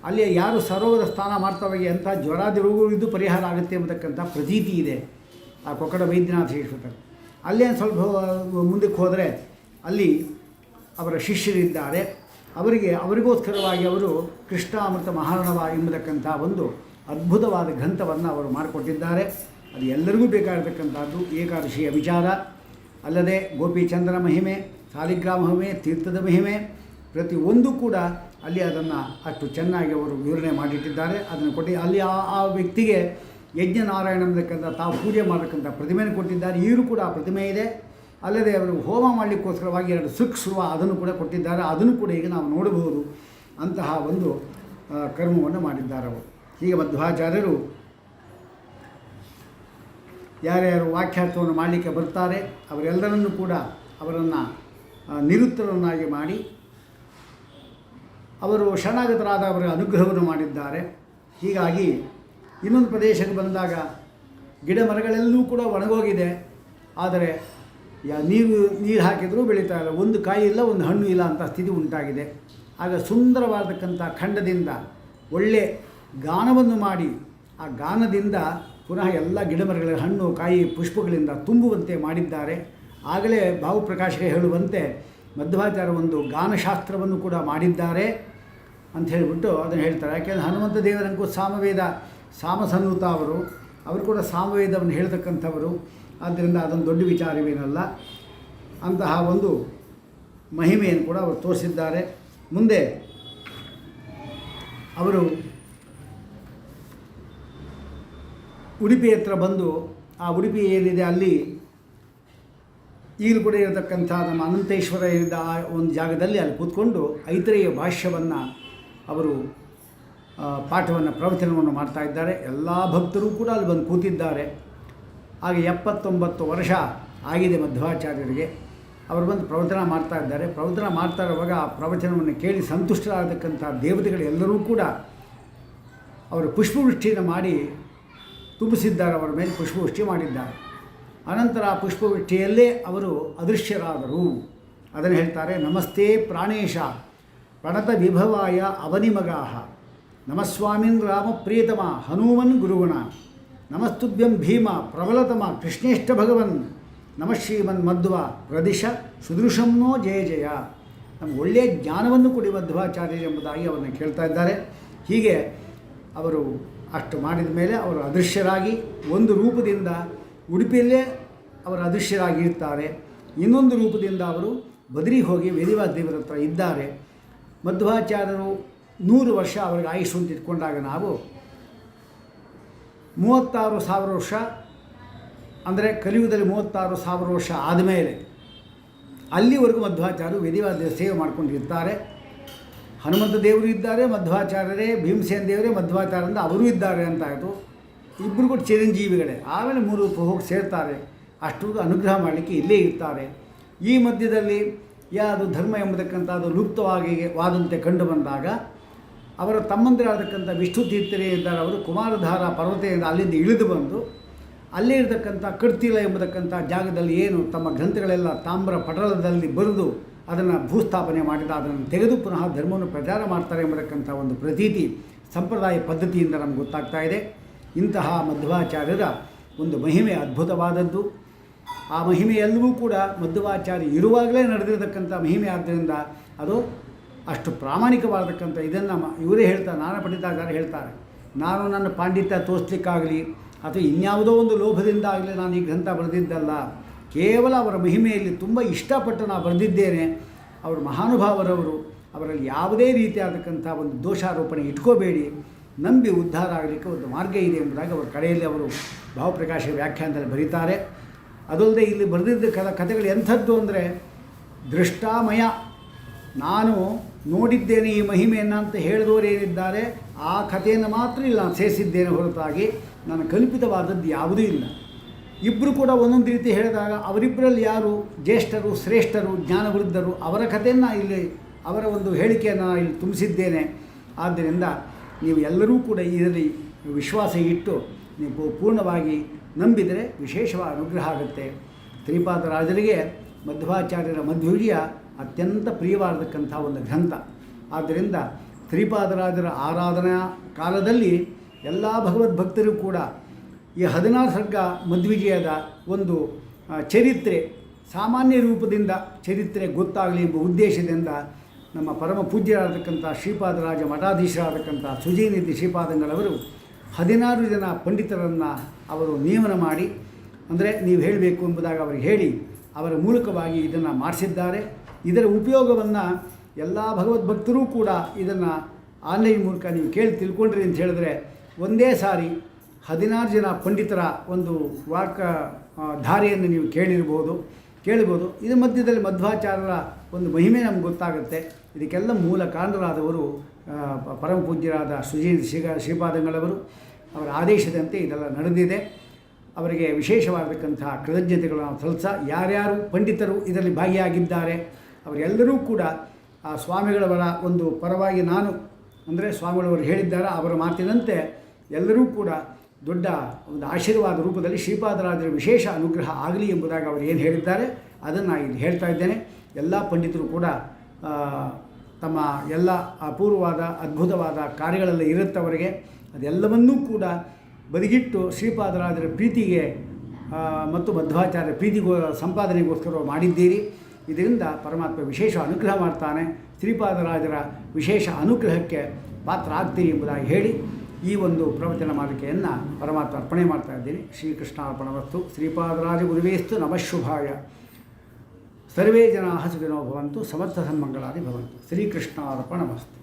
ಅಲ್ಲಿ ಯಾರು ಸರೋವರ ಸ್ನಾನ ಮಾಡ್ತಾವಾಗಿ ಅಂಥ ಜ್ವರಾದಿ ರೋಗಗಳು ಇದು ಪರಿಹಾರ ಆಗುತ್ತೆ ಎಂಬತಕ್ಕಂಥ ಪ್ರತೀತಿ ಇದೆ ಆ ಕೊಕ್ಕಡ ವೈದ್ಯನಾಥೇಶ್ವರರು. ಅಲ್ಲೇ ಸ್ವಲ್ಪ ಮುಂದಕ್ಕೆ ಹೋದರೆ ಅಲ್ಲಿ ಅವರ ಶಿಷ್ಯರಿದ್ದಾರೆ. ಅವರಿಗೋಸ್ಕರವಾಗಿ ಅವರು ಕೃಷ್ಣಾಮೃತ ಮಹಾರ್ಣವ ಎಂಬತಕ್ಕಂಥ ಒಂದು ಅದ್ಭುತವಾದ ಗ್ರಂಥವನ್ನು ಅವರು ಮಾಡಿಕೊಟ್ಟಿದ್ದಾರೆ. ಅದು ಎಲ್ಲರಿಗೂ ಬೇಕಾಗಿರ್ತಕ್ಕಂಥದ್ದು ಏಕಾದಶಿಯ ವಿಚಾರ. ಅಲ್ಲದೆ ಗೋಪಿಚಂದ್ರನ ಮಹಿಮೆ, ಸಾಲಿಗ್ರಾಮ ಮಹಿಮೆ, ತೀರ್ಥದ ಮಹಿಮೆ ಪ್ರತಿಯೊಂದು ಕೂಡ ಅಲ್ಲಿ ಅದನ್ನು ಅಷ್ಟು ಚೆನ್ನಾಗಿ ಅವರು ವಿವರಣೆ ಮಾಡಿಟ್ಟಿದ್ದಾರೆ. ಅದನ್ನು ಕೊಟ್ಟು ಅಲ್ಲಿ ಆ ವ್ಯಕ್ತಿಗೆ ಯಜ್ಞನಾರಾಯಣ ಎಂಬತಕ್ಕಂಥ ತಾವು ಪೂಜೆ ಮಾಡತಕ್ಕಂಥ ಪ್ರತಿಮೆಯನ್ನು ಕೊಟ್ಟಿದ್ದಾರೆ. ಈಗಲೂ ಕೂಡ ಆ ಪ್ರತಿಮೆ ಇದೆ. ಅಲ್ಲದೆ ಅವರು ಹೋಮ ಮಾಡಲಿಕ್ಕೋಸ್ಕರವಾಗಿ 2 ಸೃಕ್ಸುವ ಅದನ್ನು ಕೂಡ ಕೊಟ್ಟಿದ್ದಾರೆ. ಅದನ್ನು ಕೂಡ ಈಗ ನಾವು ನೋಡಬಹುದು. ಅಂತಹ ಒಂದು ಕರ್ಮವನ್ನು ಮಾಡಿದ್ದಾರೆ ಅವರು. ಹೀಗೆ ಮಧ್ವಾಚಾರ್ಯರು ಯಾರ್ಯಾರು ವಾಕ್ಯಾರ್ಥವನ್ನು ಮಾಡಲಿಕ್ಕೆ ಬರ್ತಾರೆ ಅವರೆಲ್ಲರನ್ನೂ ಕೂಡ ಅವರನ್ನು ನಿರುತ್ತರನ್ನಾಗಿ ಮಾಡಿ ಅವರು ಶರಣಾಗತರಾದ ಅವರ ಅನುಗ್ರಹವನ್ನು ಮಾಡಿದ್ದಾರೆ. ಹೀಗಾಗಿ ಇನ್ನೊಂದು ಪ್ರದೇಶಕ್ಕೆ ಬಂದಾಗ ಗಿಡ ಮರಗಳೆಲ್ಲವೂ ಕೂಡ ಒಣಗೋಗಿದೆ. ಆದರೆ ನೀರು ಹಾಕಿದರೂ ಬೆಳೀತಾ ಇಲ್ಲ, ಒಂದು ಕಾಯಿ ಇಲ್ಲ, ಒಂದು ಹಣ್ಣು ಇಲ್ಲ ಅಂತ ಸ್ಥಿತಿ ಉಂಟಾಗಿದೆ. ಆಗ ಸುಂದರವಾದಕ್ಕಂಥ ಖಂಡದಿಂದ ಒಳ್ಳೆ ಗಾನವನ್ನು ಮಾಡಿ ಆ ಗಾನದಿಂದ ಪುನಃ ಎಲ್ಲ ಗಿಡಮರಗಳ ಹಣ್ಣು ಕಾಯಿ ಪುಷ್ಪಗಳಿಂದ ತುಂಬುವಂತೆ ಮಾಡಿದ್ದಾರೆ. ಆಗಲೇ ಭಾವಪ್ರಕಾಶಕ್ಕೆ ಹೇಳುವಂತೆ ಮಧ್ವಾಚಾರ್ಯ ಒಂದು ಗಾನಶಾಸ್ತ್ರವನ್ನು ಕೂಡ ಮಾಡಿದ್ದಾರೆ ಅಂತ ಹೇಳಿಬಿಟ್ಟು ಅದನ್ನು ಹೇಳ್ತಾರೆ. ಯಾಕೆಂದರೆ ಹನುಮಂತ ದೇವರಂಗೂ ಸಾಮಸನ್ನುತ ಅವರು ಕೂಡ ಸಾಮವೇದವನ್ನು ಹೇಳ್ತಕ್ಕಂಥವರು. ಆದ್ದರಿಂದ ಅದೊಂದು ದೊಡ್ಡ ವಿಚಾರವೇನಲ್ಲ. ಅಂತಹ ಒಂದು ಮಹಿಮೆಯನ್ನು ಕೂಡ ಅವರು ತೋರಿಸಿದ್ದಾರೆ. ಮುಂದೆ ಅವರು ಉಡುಪಿ ಹತ್ರ ಬಂದು ಆ ಉಡುಪಿ ಏನಿದೆ ಅಲ್ಲಿ ಈಗಲೂ ಕೂಡ ಇರತಕ್ಕಂಥ ನಮ್ಮ ಅನಂತೇಶ್ವರ ಇದ್ದ ಆ ಒಂದು ಜಾಗದಲ್ಲಿ ಅಲ್ಲಿ ಕೂತ್ಕೊಂಡು ಐತರೇಯ ಭಾಷ್ಯವನ್ನು ಅವರು ಪಾಠವನ್ನು ಪ್ರವಚನವನ್ನು ಮಾಡ್ತಾ ಇದ್ದಾರೆ. ಎಲ್ಲ ಭಕ್ತರು ಕೂಡ ಅಲ್ಲಿ ಬಂದು ಕೂತಿದ್ದಾರೆ. ಹಾಗೆ 79 ವರ್ಷ ಆಗಿದೆ ಮಧ್ವಾಚಾರ್ಯರಿಗೆ. ಅವರು ಬಂದು ಪ್ರವಚನ ಮಾಡ್ತಾ ಇದ್ದಾರೆ. ಪ್ರವಚನ ಮಾಡ್ತಾ ಇರುವಾಗ ಆ ಪ್ರವಚನವನ್ನು ಕೇಳಿ ಸಂತುಷ್ಟರಾಗತಕ್ಕಂಥ ದೇವತೆಗಳೆಲ್ಲರೂ ಕೂಡ ಅವರು ಪುಷ್ಪವೃಷ್ಟಿಯನ್ನು ಮಾಡಿ ತುಂಬಿಸಿದ್ದಾರೆ. ಅವರ ಮೇಲೆ ಪುಷ್ಪವೃಷ್ಟಿ ಮಾಡಿದ್ದಾರೆ. ಅನಂತರ ಆ ಪುಷ್ಪವೃಷ್ಟಿಯಲ್ಲೇ ಅವರು ಅದೃಶ್ಯರಾದರು. ಅದನ್ನು ಹೇಳ್ತಾರೆ. ನಮಸ್ತೆ ಪ್ರಾಣೇಶ ಪ್ರಣತ ವಿಭವಾಯ ಅವನಿಮಗಾಹ ನಮಸ್ವಾಮಿನ್ ರಾಮ ಪ್ರಿಯತಮ ಹನುಮನ್ ಗುರುಗುಣ ನಮಸ್ತುಭ್ಯಂ ಭೀಮ ಪ್ರಬಲತಮ ಕೃಷ್ಣೇಷ್ಟ ಭಗವನ್ ನಮಃ ಶ್ರೀಮನ್ ಮಧ್ವ ಪ್ರದಿಶ ಸುದೃಶಂನೋ ಜಯ ಜಯ. ನಮ್ಗೆ ಒಳ್ಳೆಯ ಜ್ಞಾನವನ್ನು ಕೊಡಿ ಮಧ್ವಾಚಾರ್ಯರು ಎಂಬುದಾಗಿ ಅವರನ್ನು ಕೇಳ್ತಾ ಇದ್ದಾರೆ. ಹೀಗೆ ಅವರು ಅಷ್ಟು ಮಾಡಿದ ಮೇಲೆ ಅವರು ಅದೃಶ್ಯರಾಗಿ ಒಂದು ರೂಪದಿಂದ ಉಡುಪಿಯಲ್ಲೇ ಅವರು ಅದೃಶ್ಯರಾಗಿ ಇರ್ತಾರೆ. ಇನ್ನೊಂದು ರೂಪದಿಂದ ಅವರು ಬದರಿಗೆ ಹೋಗಿ ವೇದಿವಾದ ದೇವರ ಹತ್ರ ಇದ್ದಾರೆ. ಮಧ್ವಾಚಾರ್ಯರು 100 ವರ್ಷ ಅವರಿಗೆ ಆಯುಷ್ ಅಂತ ಇಟ್ಕೊಂಡಾಗ ನಾವು 36,000 ವರ್ಷ ಅಂದರೆ ಕಲಿಯುಗದಲ್ಲಿ 36,000 ವರ್ಷ ಆದಮೇಲೆ ಅಲ್ಲಿವರೆಗೂ ಮಧ್ವಾಚಾರ್ಯರು ವೇದಿವಾದ ದೇವರ ಸೇವೆ ಮಾಡ್ಕೊಂಡಿರ್ತಾರೆ. ಹನುಮಂತ ದೇವರು ಇದ್ದಾರೆ, ಮಧ್ವಾಚಾರ್ಯರೇ, ಭೀಮಸೇನ ದೇವರೇ ಮಧ್ವಾಚಾರ್ಯರಿಂದ ಅವರೂ ಇದ್ದಾರೆ ಅಂತಾಯಿತು. ಇಬ್ಬರು ಕೂಡ ಚಿರಂಜೀವಿಗಳೇ. ಆಮೇಲೆ 3 ಹೋಗಿ ಸೇರ್ತಾರೆ. ಅಷ್ಟೊಂದು ಅನುಗ್ರಹ ಮಾಡಲಿಕ್ಕೆ ಇಲ್ಲೇ ಇರ್ತಾರೆ. ಈ ಮಧ್ಯದಲ್ಲಿ ಯಾವುದು ಧರ್ಮ ಎಂಬತಕ್ಕಂಥದ್ದು ಲುಪ್ತವಾದಂತೆ ಕಂಡು ಬಂದಾಗ ಅವರ ತಮ್ಮಂದಿರಾಗತಕ್ಕಂಥ ವಿಷ್ಣು ತೀರ್ಥರೇ ಇದ್ದಾರೆ. ಅವರು ಕುಮಾರಧಾರ ಪರ್ವತದಿಂದ ಅಲ್ಲಿಂದ ಇಳಿದು ಬಂದು ಅಲ್ಲೇ ಇರತಕ್ಕಂಥ ಕಡ್ತಿಲ ಎಂಬತಕ್ಕಂಥ ಜಾಗದಲ್ಲಿ ಏನು ತಮ್ಮ ಗ್ರಂಥಗಳೆಲ್ಲ ತಾಮ್ರ ಪಟಲದಲ್ಲಿ ಬರೆದು ಅದನ್ನು ಭೂಸ್ಥಾಪನೆ ಮಾಡಿದ ಅದನ್ನು ತೆಗೆದು ಪುನಃ ಧರ್ಮವನ್ನು ಪ್ರಚಾರ ಮಾಡ್ತಾರೆ ಎಂಬತಕ್ಕಂಥ ಒಂದು ಪ್ರತೀತಿ ಸಂಪ್ರದಾಯ ಪದ್ಧತಿಯಿಂದ ನಮ್ಗೆ ಗೊತ್ತಾಗ್ತಾ ಇದೆ. ಇಂತಹ ಮಧ್ವಾಚಾರ್ಯರ ಒಂದು ಮಹಿಮೆ ಅದ್ಭುತವಾದದ್ದು. ಆ ಮಹಿಮೆ ಎಲ್ಲವೂ ಕೂಡ ಮಧ್ವಾಚಾರ್ಯ ಇರುವಾಗಲೇ ನಡೆದಿರತಕ್ಕಂಥ ಮಹಿಮೆ. ಆದ್ದರಿಂದ ಅದು ಅಷ್ಟು ಪ್ರಾಮಾಣಿಕವಾದಕ್ಕಂಥ ಇದನ್ನು ಇವರೇ ಹೇಳ್ತಾರೆ, ನಾನಾ ಪಂಡಿತಾಚಾರ್ಯ ಹೇಳ್ತಾರೆ. ನಾನು ನನ್ನ ಪಾಂಡಿತ್ಯ ತೋರಿಸ್ಲಿಕ್ಕಾಗಲಿ ಅಥವಾ ಇನ್ಯಾವುದೋ ಒಂದು ಲೋಭದಿಂದ ಆಗಲಿ ನಾನು ಈ ಗ್ರಂಥ ಬರೆದಿದ್ದಲ್ಲ. ಕೇವಲ ಅವರ ಮಹಿಮೆಯಲ್ಲಿ ತುಂಬ ಇಷ್ಟಪಟ್ಟು ನಾನು ಬರೆದಿದ್ದೇನೆ. ಅವರು ಮಹಾನುಭಾವರವರು. ಅವರಲ್ಲಿ ಯಾವುದೇ ರೀತಿಯಾದಕ್ಕಂಥ ಒಂದು ದೋಷಾರೋಪಣೆ ಇಟ್ಕೋಬೇಡಿ, ನಂಬಿ ಉದ್ಧಾರ ಆಗಲಿಕ್ಕೆ ಒಂದು ಮಾರ್ಗ ಇದೆ ಎಂಬುದಾಗಿ ಅವರ ಕಡೆಯಲ್ಲಿ ಅವರು ಭಾವಪ್ರಕಾಶ ವ್ಯಾಖ್ಯಾನದಲ್ಲಿ ಬರೀತಾರೆ. ಅದಲ್ಲದೆ ಇಲ್ಲಿ ಬರೆದಿದ್ದ ಕಥೆಗಳು ಎಂಥದ್ದು ಅಂದರೆ ದೃಷ್ಟಾಮಯ. ನಾನು ನೋಡಿದ್ದೇನೆ ಈ ಮಹಿಮೆಯನ್ನು ಅಂತ ಹೇಳಿದವರು ಏನಿದ್ದಾರೆ ಆ ಕಥೆಯನ್ನು ಮಾತ್ರ ಇಲ್ಲಿ ನಾನು ಸೇರಿಸಿದ್ದೇನೆ ಹೊರತಾಗಿ ನನ್ನ ಕಲ್ಪಿತವಾದದ್ದು ಯಾವುದೂ ಇಲ್ಲ. ಇಬ್ಬರು ಕೂಡ ಒಂದೊಂದು ರೀತಿ ಹೇಳಿದಾಗ ಅವರಿಬ್ಬರಲ್ಲಿ ಯಾರು ಜ್ಯೇಷ್ಠರು, ಶ್ರೇಷ್ಠರು, ಜ್ಞಾನವೃದ್ಧರು ಅವರ ಕಥೆಯನ್ನು ಇಲ್ಲಿ ಅವರ ಒಂದು ಹೇಳಿಕೆಯನ್ನು ಇಲ್ಲಿ ತುಂಬಿಸಿದ್ದೇನೆ. ಆದ್ದರಿಂದ ನೀವು ಎಲ್ಲರೂ ಕೂಡ ಇದರಲ್ಲಿ ವಿಶ್ವಾಸ ಇಟ್ಟು ನೀವು ಪೂರ್ಣವಾಗಿ ನಂಬಿದರೆ ವಿಶೇಷವಾದ ಅನುಗ್ರಹ ಆಗುತ್ತೆ. ಶ್ರೀಪಾದರಾಜರಿಗೆ ಮಧ್ವಾಚಾರ್ಯರ ಮಧ್ವವಿಜಯ ಅತ್ಯಂತ ಪ್ರಿಯವಾದಕ್ಕಂಥ ಒಂದು ಗ್ರಂಥ. ಆದ್ದರಿಂದ ಶ್ರೀಪಾದರಾಜರ ಆರಾಧನಾ ಕಾಲದಲ್ಲಿ ಎಲ್ಲ ಭಗವದ್ಭಕ್ತರು ಕೂಡ ಈ 16 ಸರ್ಗ ಮಧ್ವಿಜಯದ ಒಂದು ಚರಿತ್ರೆ ಸಾಮಾನ್ಯ ರೂಪದಿಂದ ಚರಿತ್ರೆ ಗೊತ್ತಾಗಲಿ ಎಂಬ ಉದ್ದೇಶದಿಂದ ನಮ್ಮ ಪರಮ ಪೂಜ್ಯರಾಗತಕ್ಕಂಥ ಶ್ರೀಪಾದರಾಜ ಮಠಾಧೀಶರಾಗತಕ್ಕಂಥ ಸುಜಯನಿಧಿ ಶ್ರೀಪಾದಂಗಳವರು 16 ಜನ ಪಂಡಿತರನ್ನು ಅವರು ನೇಮನ ಮಾಡಿ, ಅಂದರೆ ನೀವು ಹೇಳಬೇಕು ಎಂಬುದಾಗಿ ಅವರಿಗೆ ಹೇಳಿ ಅವರ ಮೂಲಕವಾಗಿ ಇದನ್ನು ಮಾಡಿಸಿದ್ದಾರೆ. ಇದರ ಉಪಯೋಗವನ್ನು ಎಲ್ಲ ಭಗವದ್ಭಕ್ತರೂ ಕೂಡ ಇದನ್ನು ಆನ್ಲೈನ್ ಮೂಲಕ ನೀವು ಕೇಳಿ ತಿಳ್ಕೊಂಡ್ರಿ ಅಂತ ಹೇಳಿದ್ರೆ ಒಂದೇ ಸಾರಿ 16 ಜನ ಪಂಡಿತರ ಒಂದು ಧಾರೆಯನ್ನು ನೀವು ಕೇಳ್ಬೋದು. ಇದರ ಮಧ್ಯದಲ್ಲಿ ಮಧ್ವಾಚಾರ್ಯರ ಒಂದು ಮಹಿಮೆ ನಮ್ಗೆ ಗೊತ್ತಾಗುತ್ತೆ. ಇದಕ್ಕೆಲ್ಲ ಮೂಲ ಕಾರಣರಾದವರು ಪರಮ ಪೂಜ್ಯರಾದ ಶ್ರೀಪಾದಂಗಳವರು. ಅವರ ಆದೇಶದಂತೆ ಇದೆಲ್ಲ ನಡೆದಿದೆ. ಅವರಿಗೆ ವಿಶೇಷವಾಗತಕ್ಕಂತಹ ಕೃತಜ್ಞತೆಗಳನ್ನು ಸಲ್ಲಿಸ ಯಾರ್ಯಾರು ಪಂಡಿತರು ಇದರಲ್ಲಿ ಭಾಗಿಯಾಗಿದ್ದಾರೆ ಅವರೆಲ್ಲರೂ ಕೂಡ ಆ ಸ್ವಾಮಿಗಳವರ ಒಂದು ಪರವಾಗಿ ನಾನು ಅಂದರೆ ಸ್ವಾಮಿಗಳವರು ಹೇಳಿದ್ದಾರೆ ಅವರ ಮಾತಿನಂತೆ ಎಲ್ಲರೂ ಕೂಡ ದೊಡ್ಡ ಒಂದು ಆಶೀರ್ವಾದ ರೂಪದಲ್ಲಿ ಶ್ರೀಪಾದರಾಜರ ವಿಶೇಷ ಅನುಗ್ರಹ ಆಗಲಿ ಎಂಬುದಾಗಿ ಅವರು ಏನು ಹೇಳಿದ್ದಾರೆ ಅದನ್ನು ಇಲ್ಲಿ ಹೇಳ್ತಾ ಇದ್ದೇನೆ. ಎಲ್ಲ ಪಂಡಿತರು ಕೂಡ ತಮ್ಮ ಎಲ್ಲ ಅಪೂರ್ವವಾದ ಅದ್ಭುತವಾದ ಕಾರ್ಯಗಳೆಲ್ಲ ಇರುತ್ತವರಿಗೆ ಅದೆಲ್ಲವನ್ನೂ ಕೂಡ ಬದಿಗಿಟ್ಟು ಶ್ರೀಪಾದರಾಜರ ಪ್ರೀತಿಗೆ ಮತ್ತು ಮಧ್ವಾಚಾರ್ಯ ಸಂಪಾದನೆಗೋಸ್ಕರ ಮಾಡಿದ್ದೀರಿ. ಇದರಿಂದ ಪರಮಾತ್ಮ ವಿಶೇಷ ಅನುಗ್ರಹ ಮಾಡ್ತಾನೆ. ಶ್ರೀಪಾದರಾಜರ ವಿಶೇಷ ಅನುಗ್ರಹಕ್ಕೆ ಪಾತ್ರ ಆಗ್ತೀರಿ ಎಂಬುದಾಗಿ ಹೇಳಿ ಈ ಒಂದು ಪ್ರವಚನ ಮಾಲಿಕೆಯನ್ನು ಪರಮಾತ್ಮ ಅರ್ಪಣೆ ಮಾಡ್ತಾ ಇದ್ದೀನಿ. ಶ್ರೀಕೃಷ್ಣಾರ್ಪಣವಸ್ತು. ಶ್ರೀಪಾದರಾಜ ಗುರುವೇಸ್ತು ನಮಃಶುಭಾಯ. ಸರ್ವೇ ಜನಾಃ ಸುಖಿನೋ ಭವಂತು. ಸಮರ್ಥ ಸನ್ಮಂಗಳಾನಿ ಭವಂತು. ಶ್ರೀಕೃಷ್ಣಾರ್ಪಣಮಸ್ತು.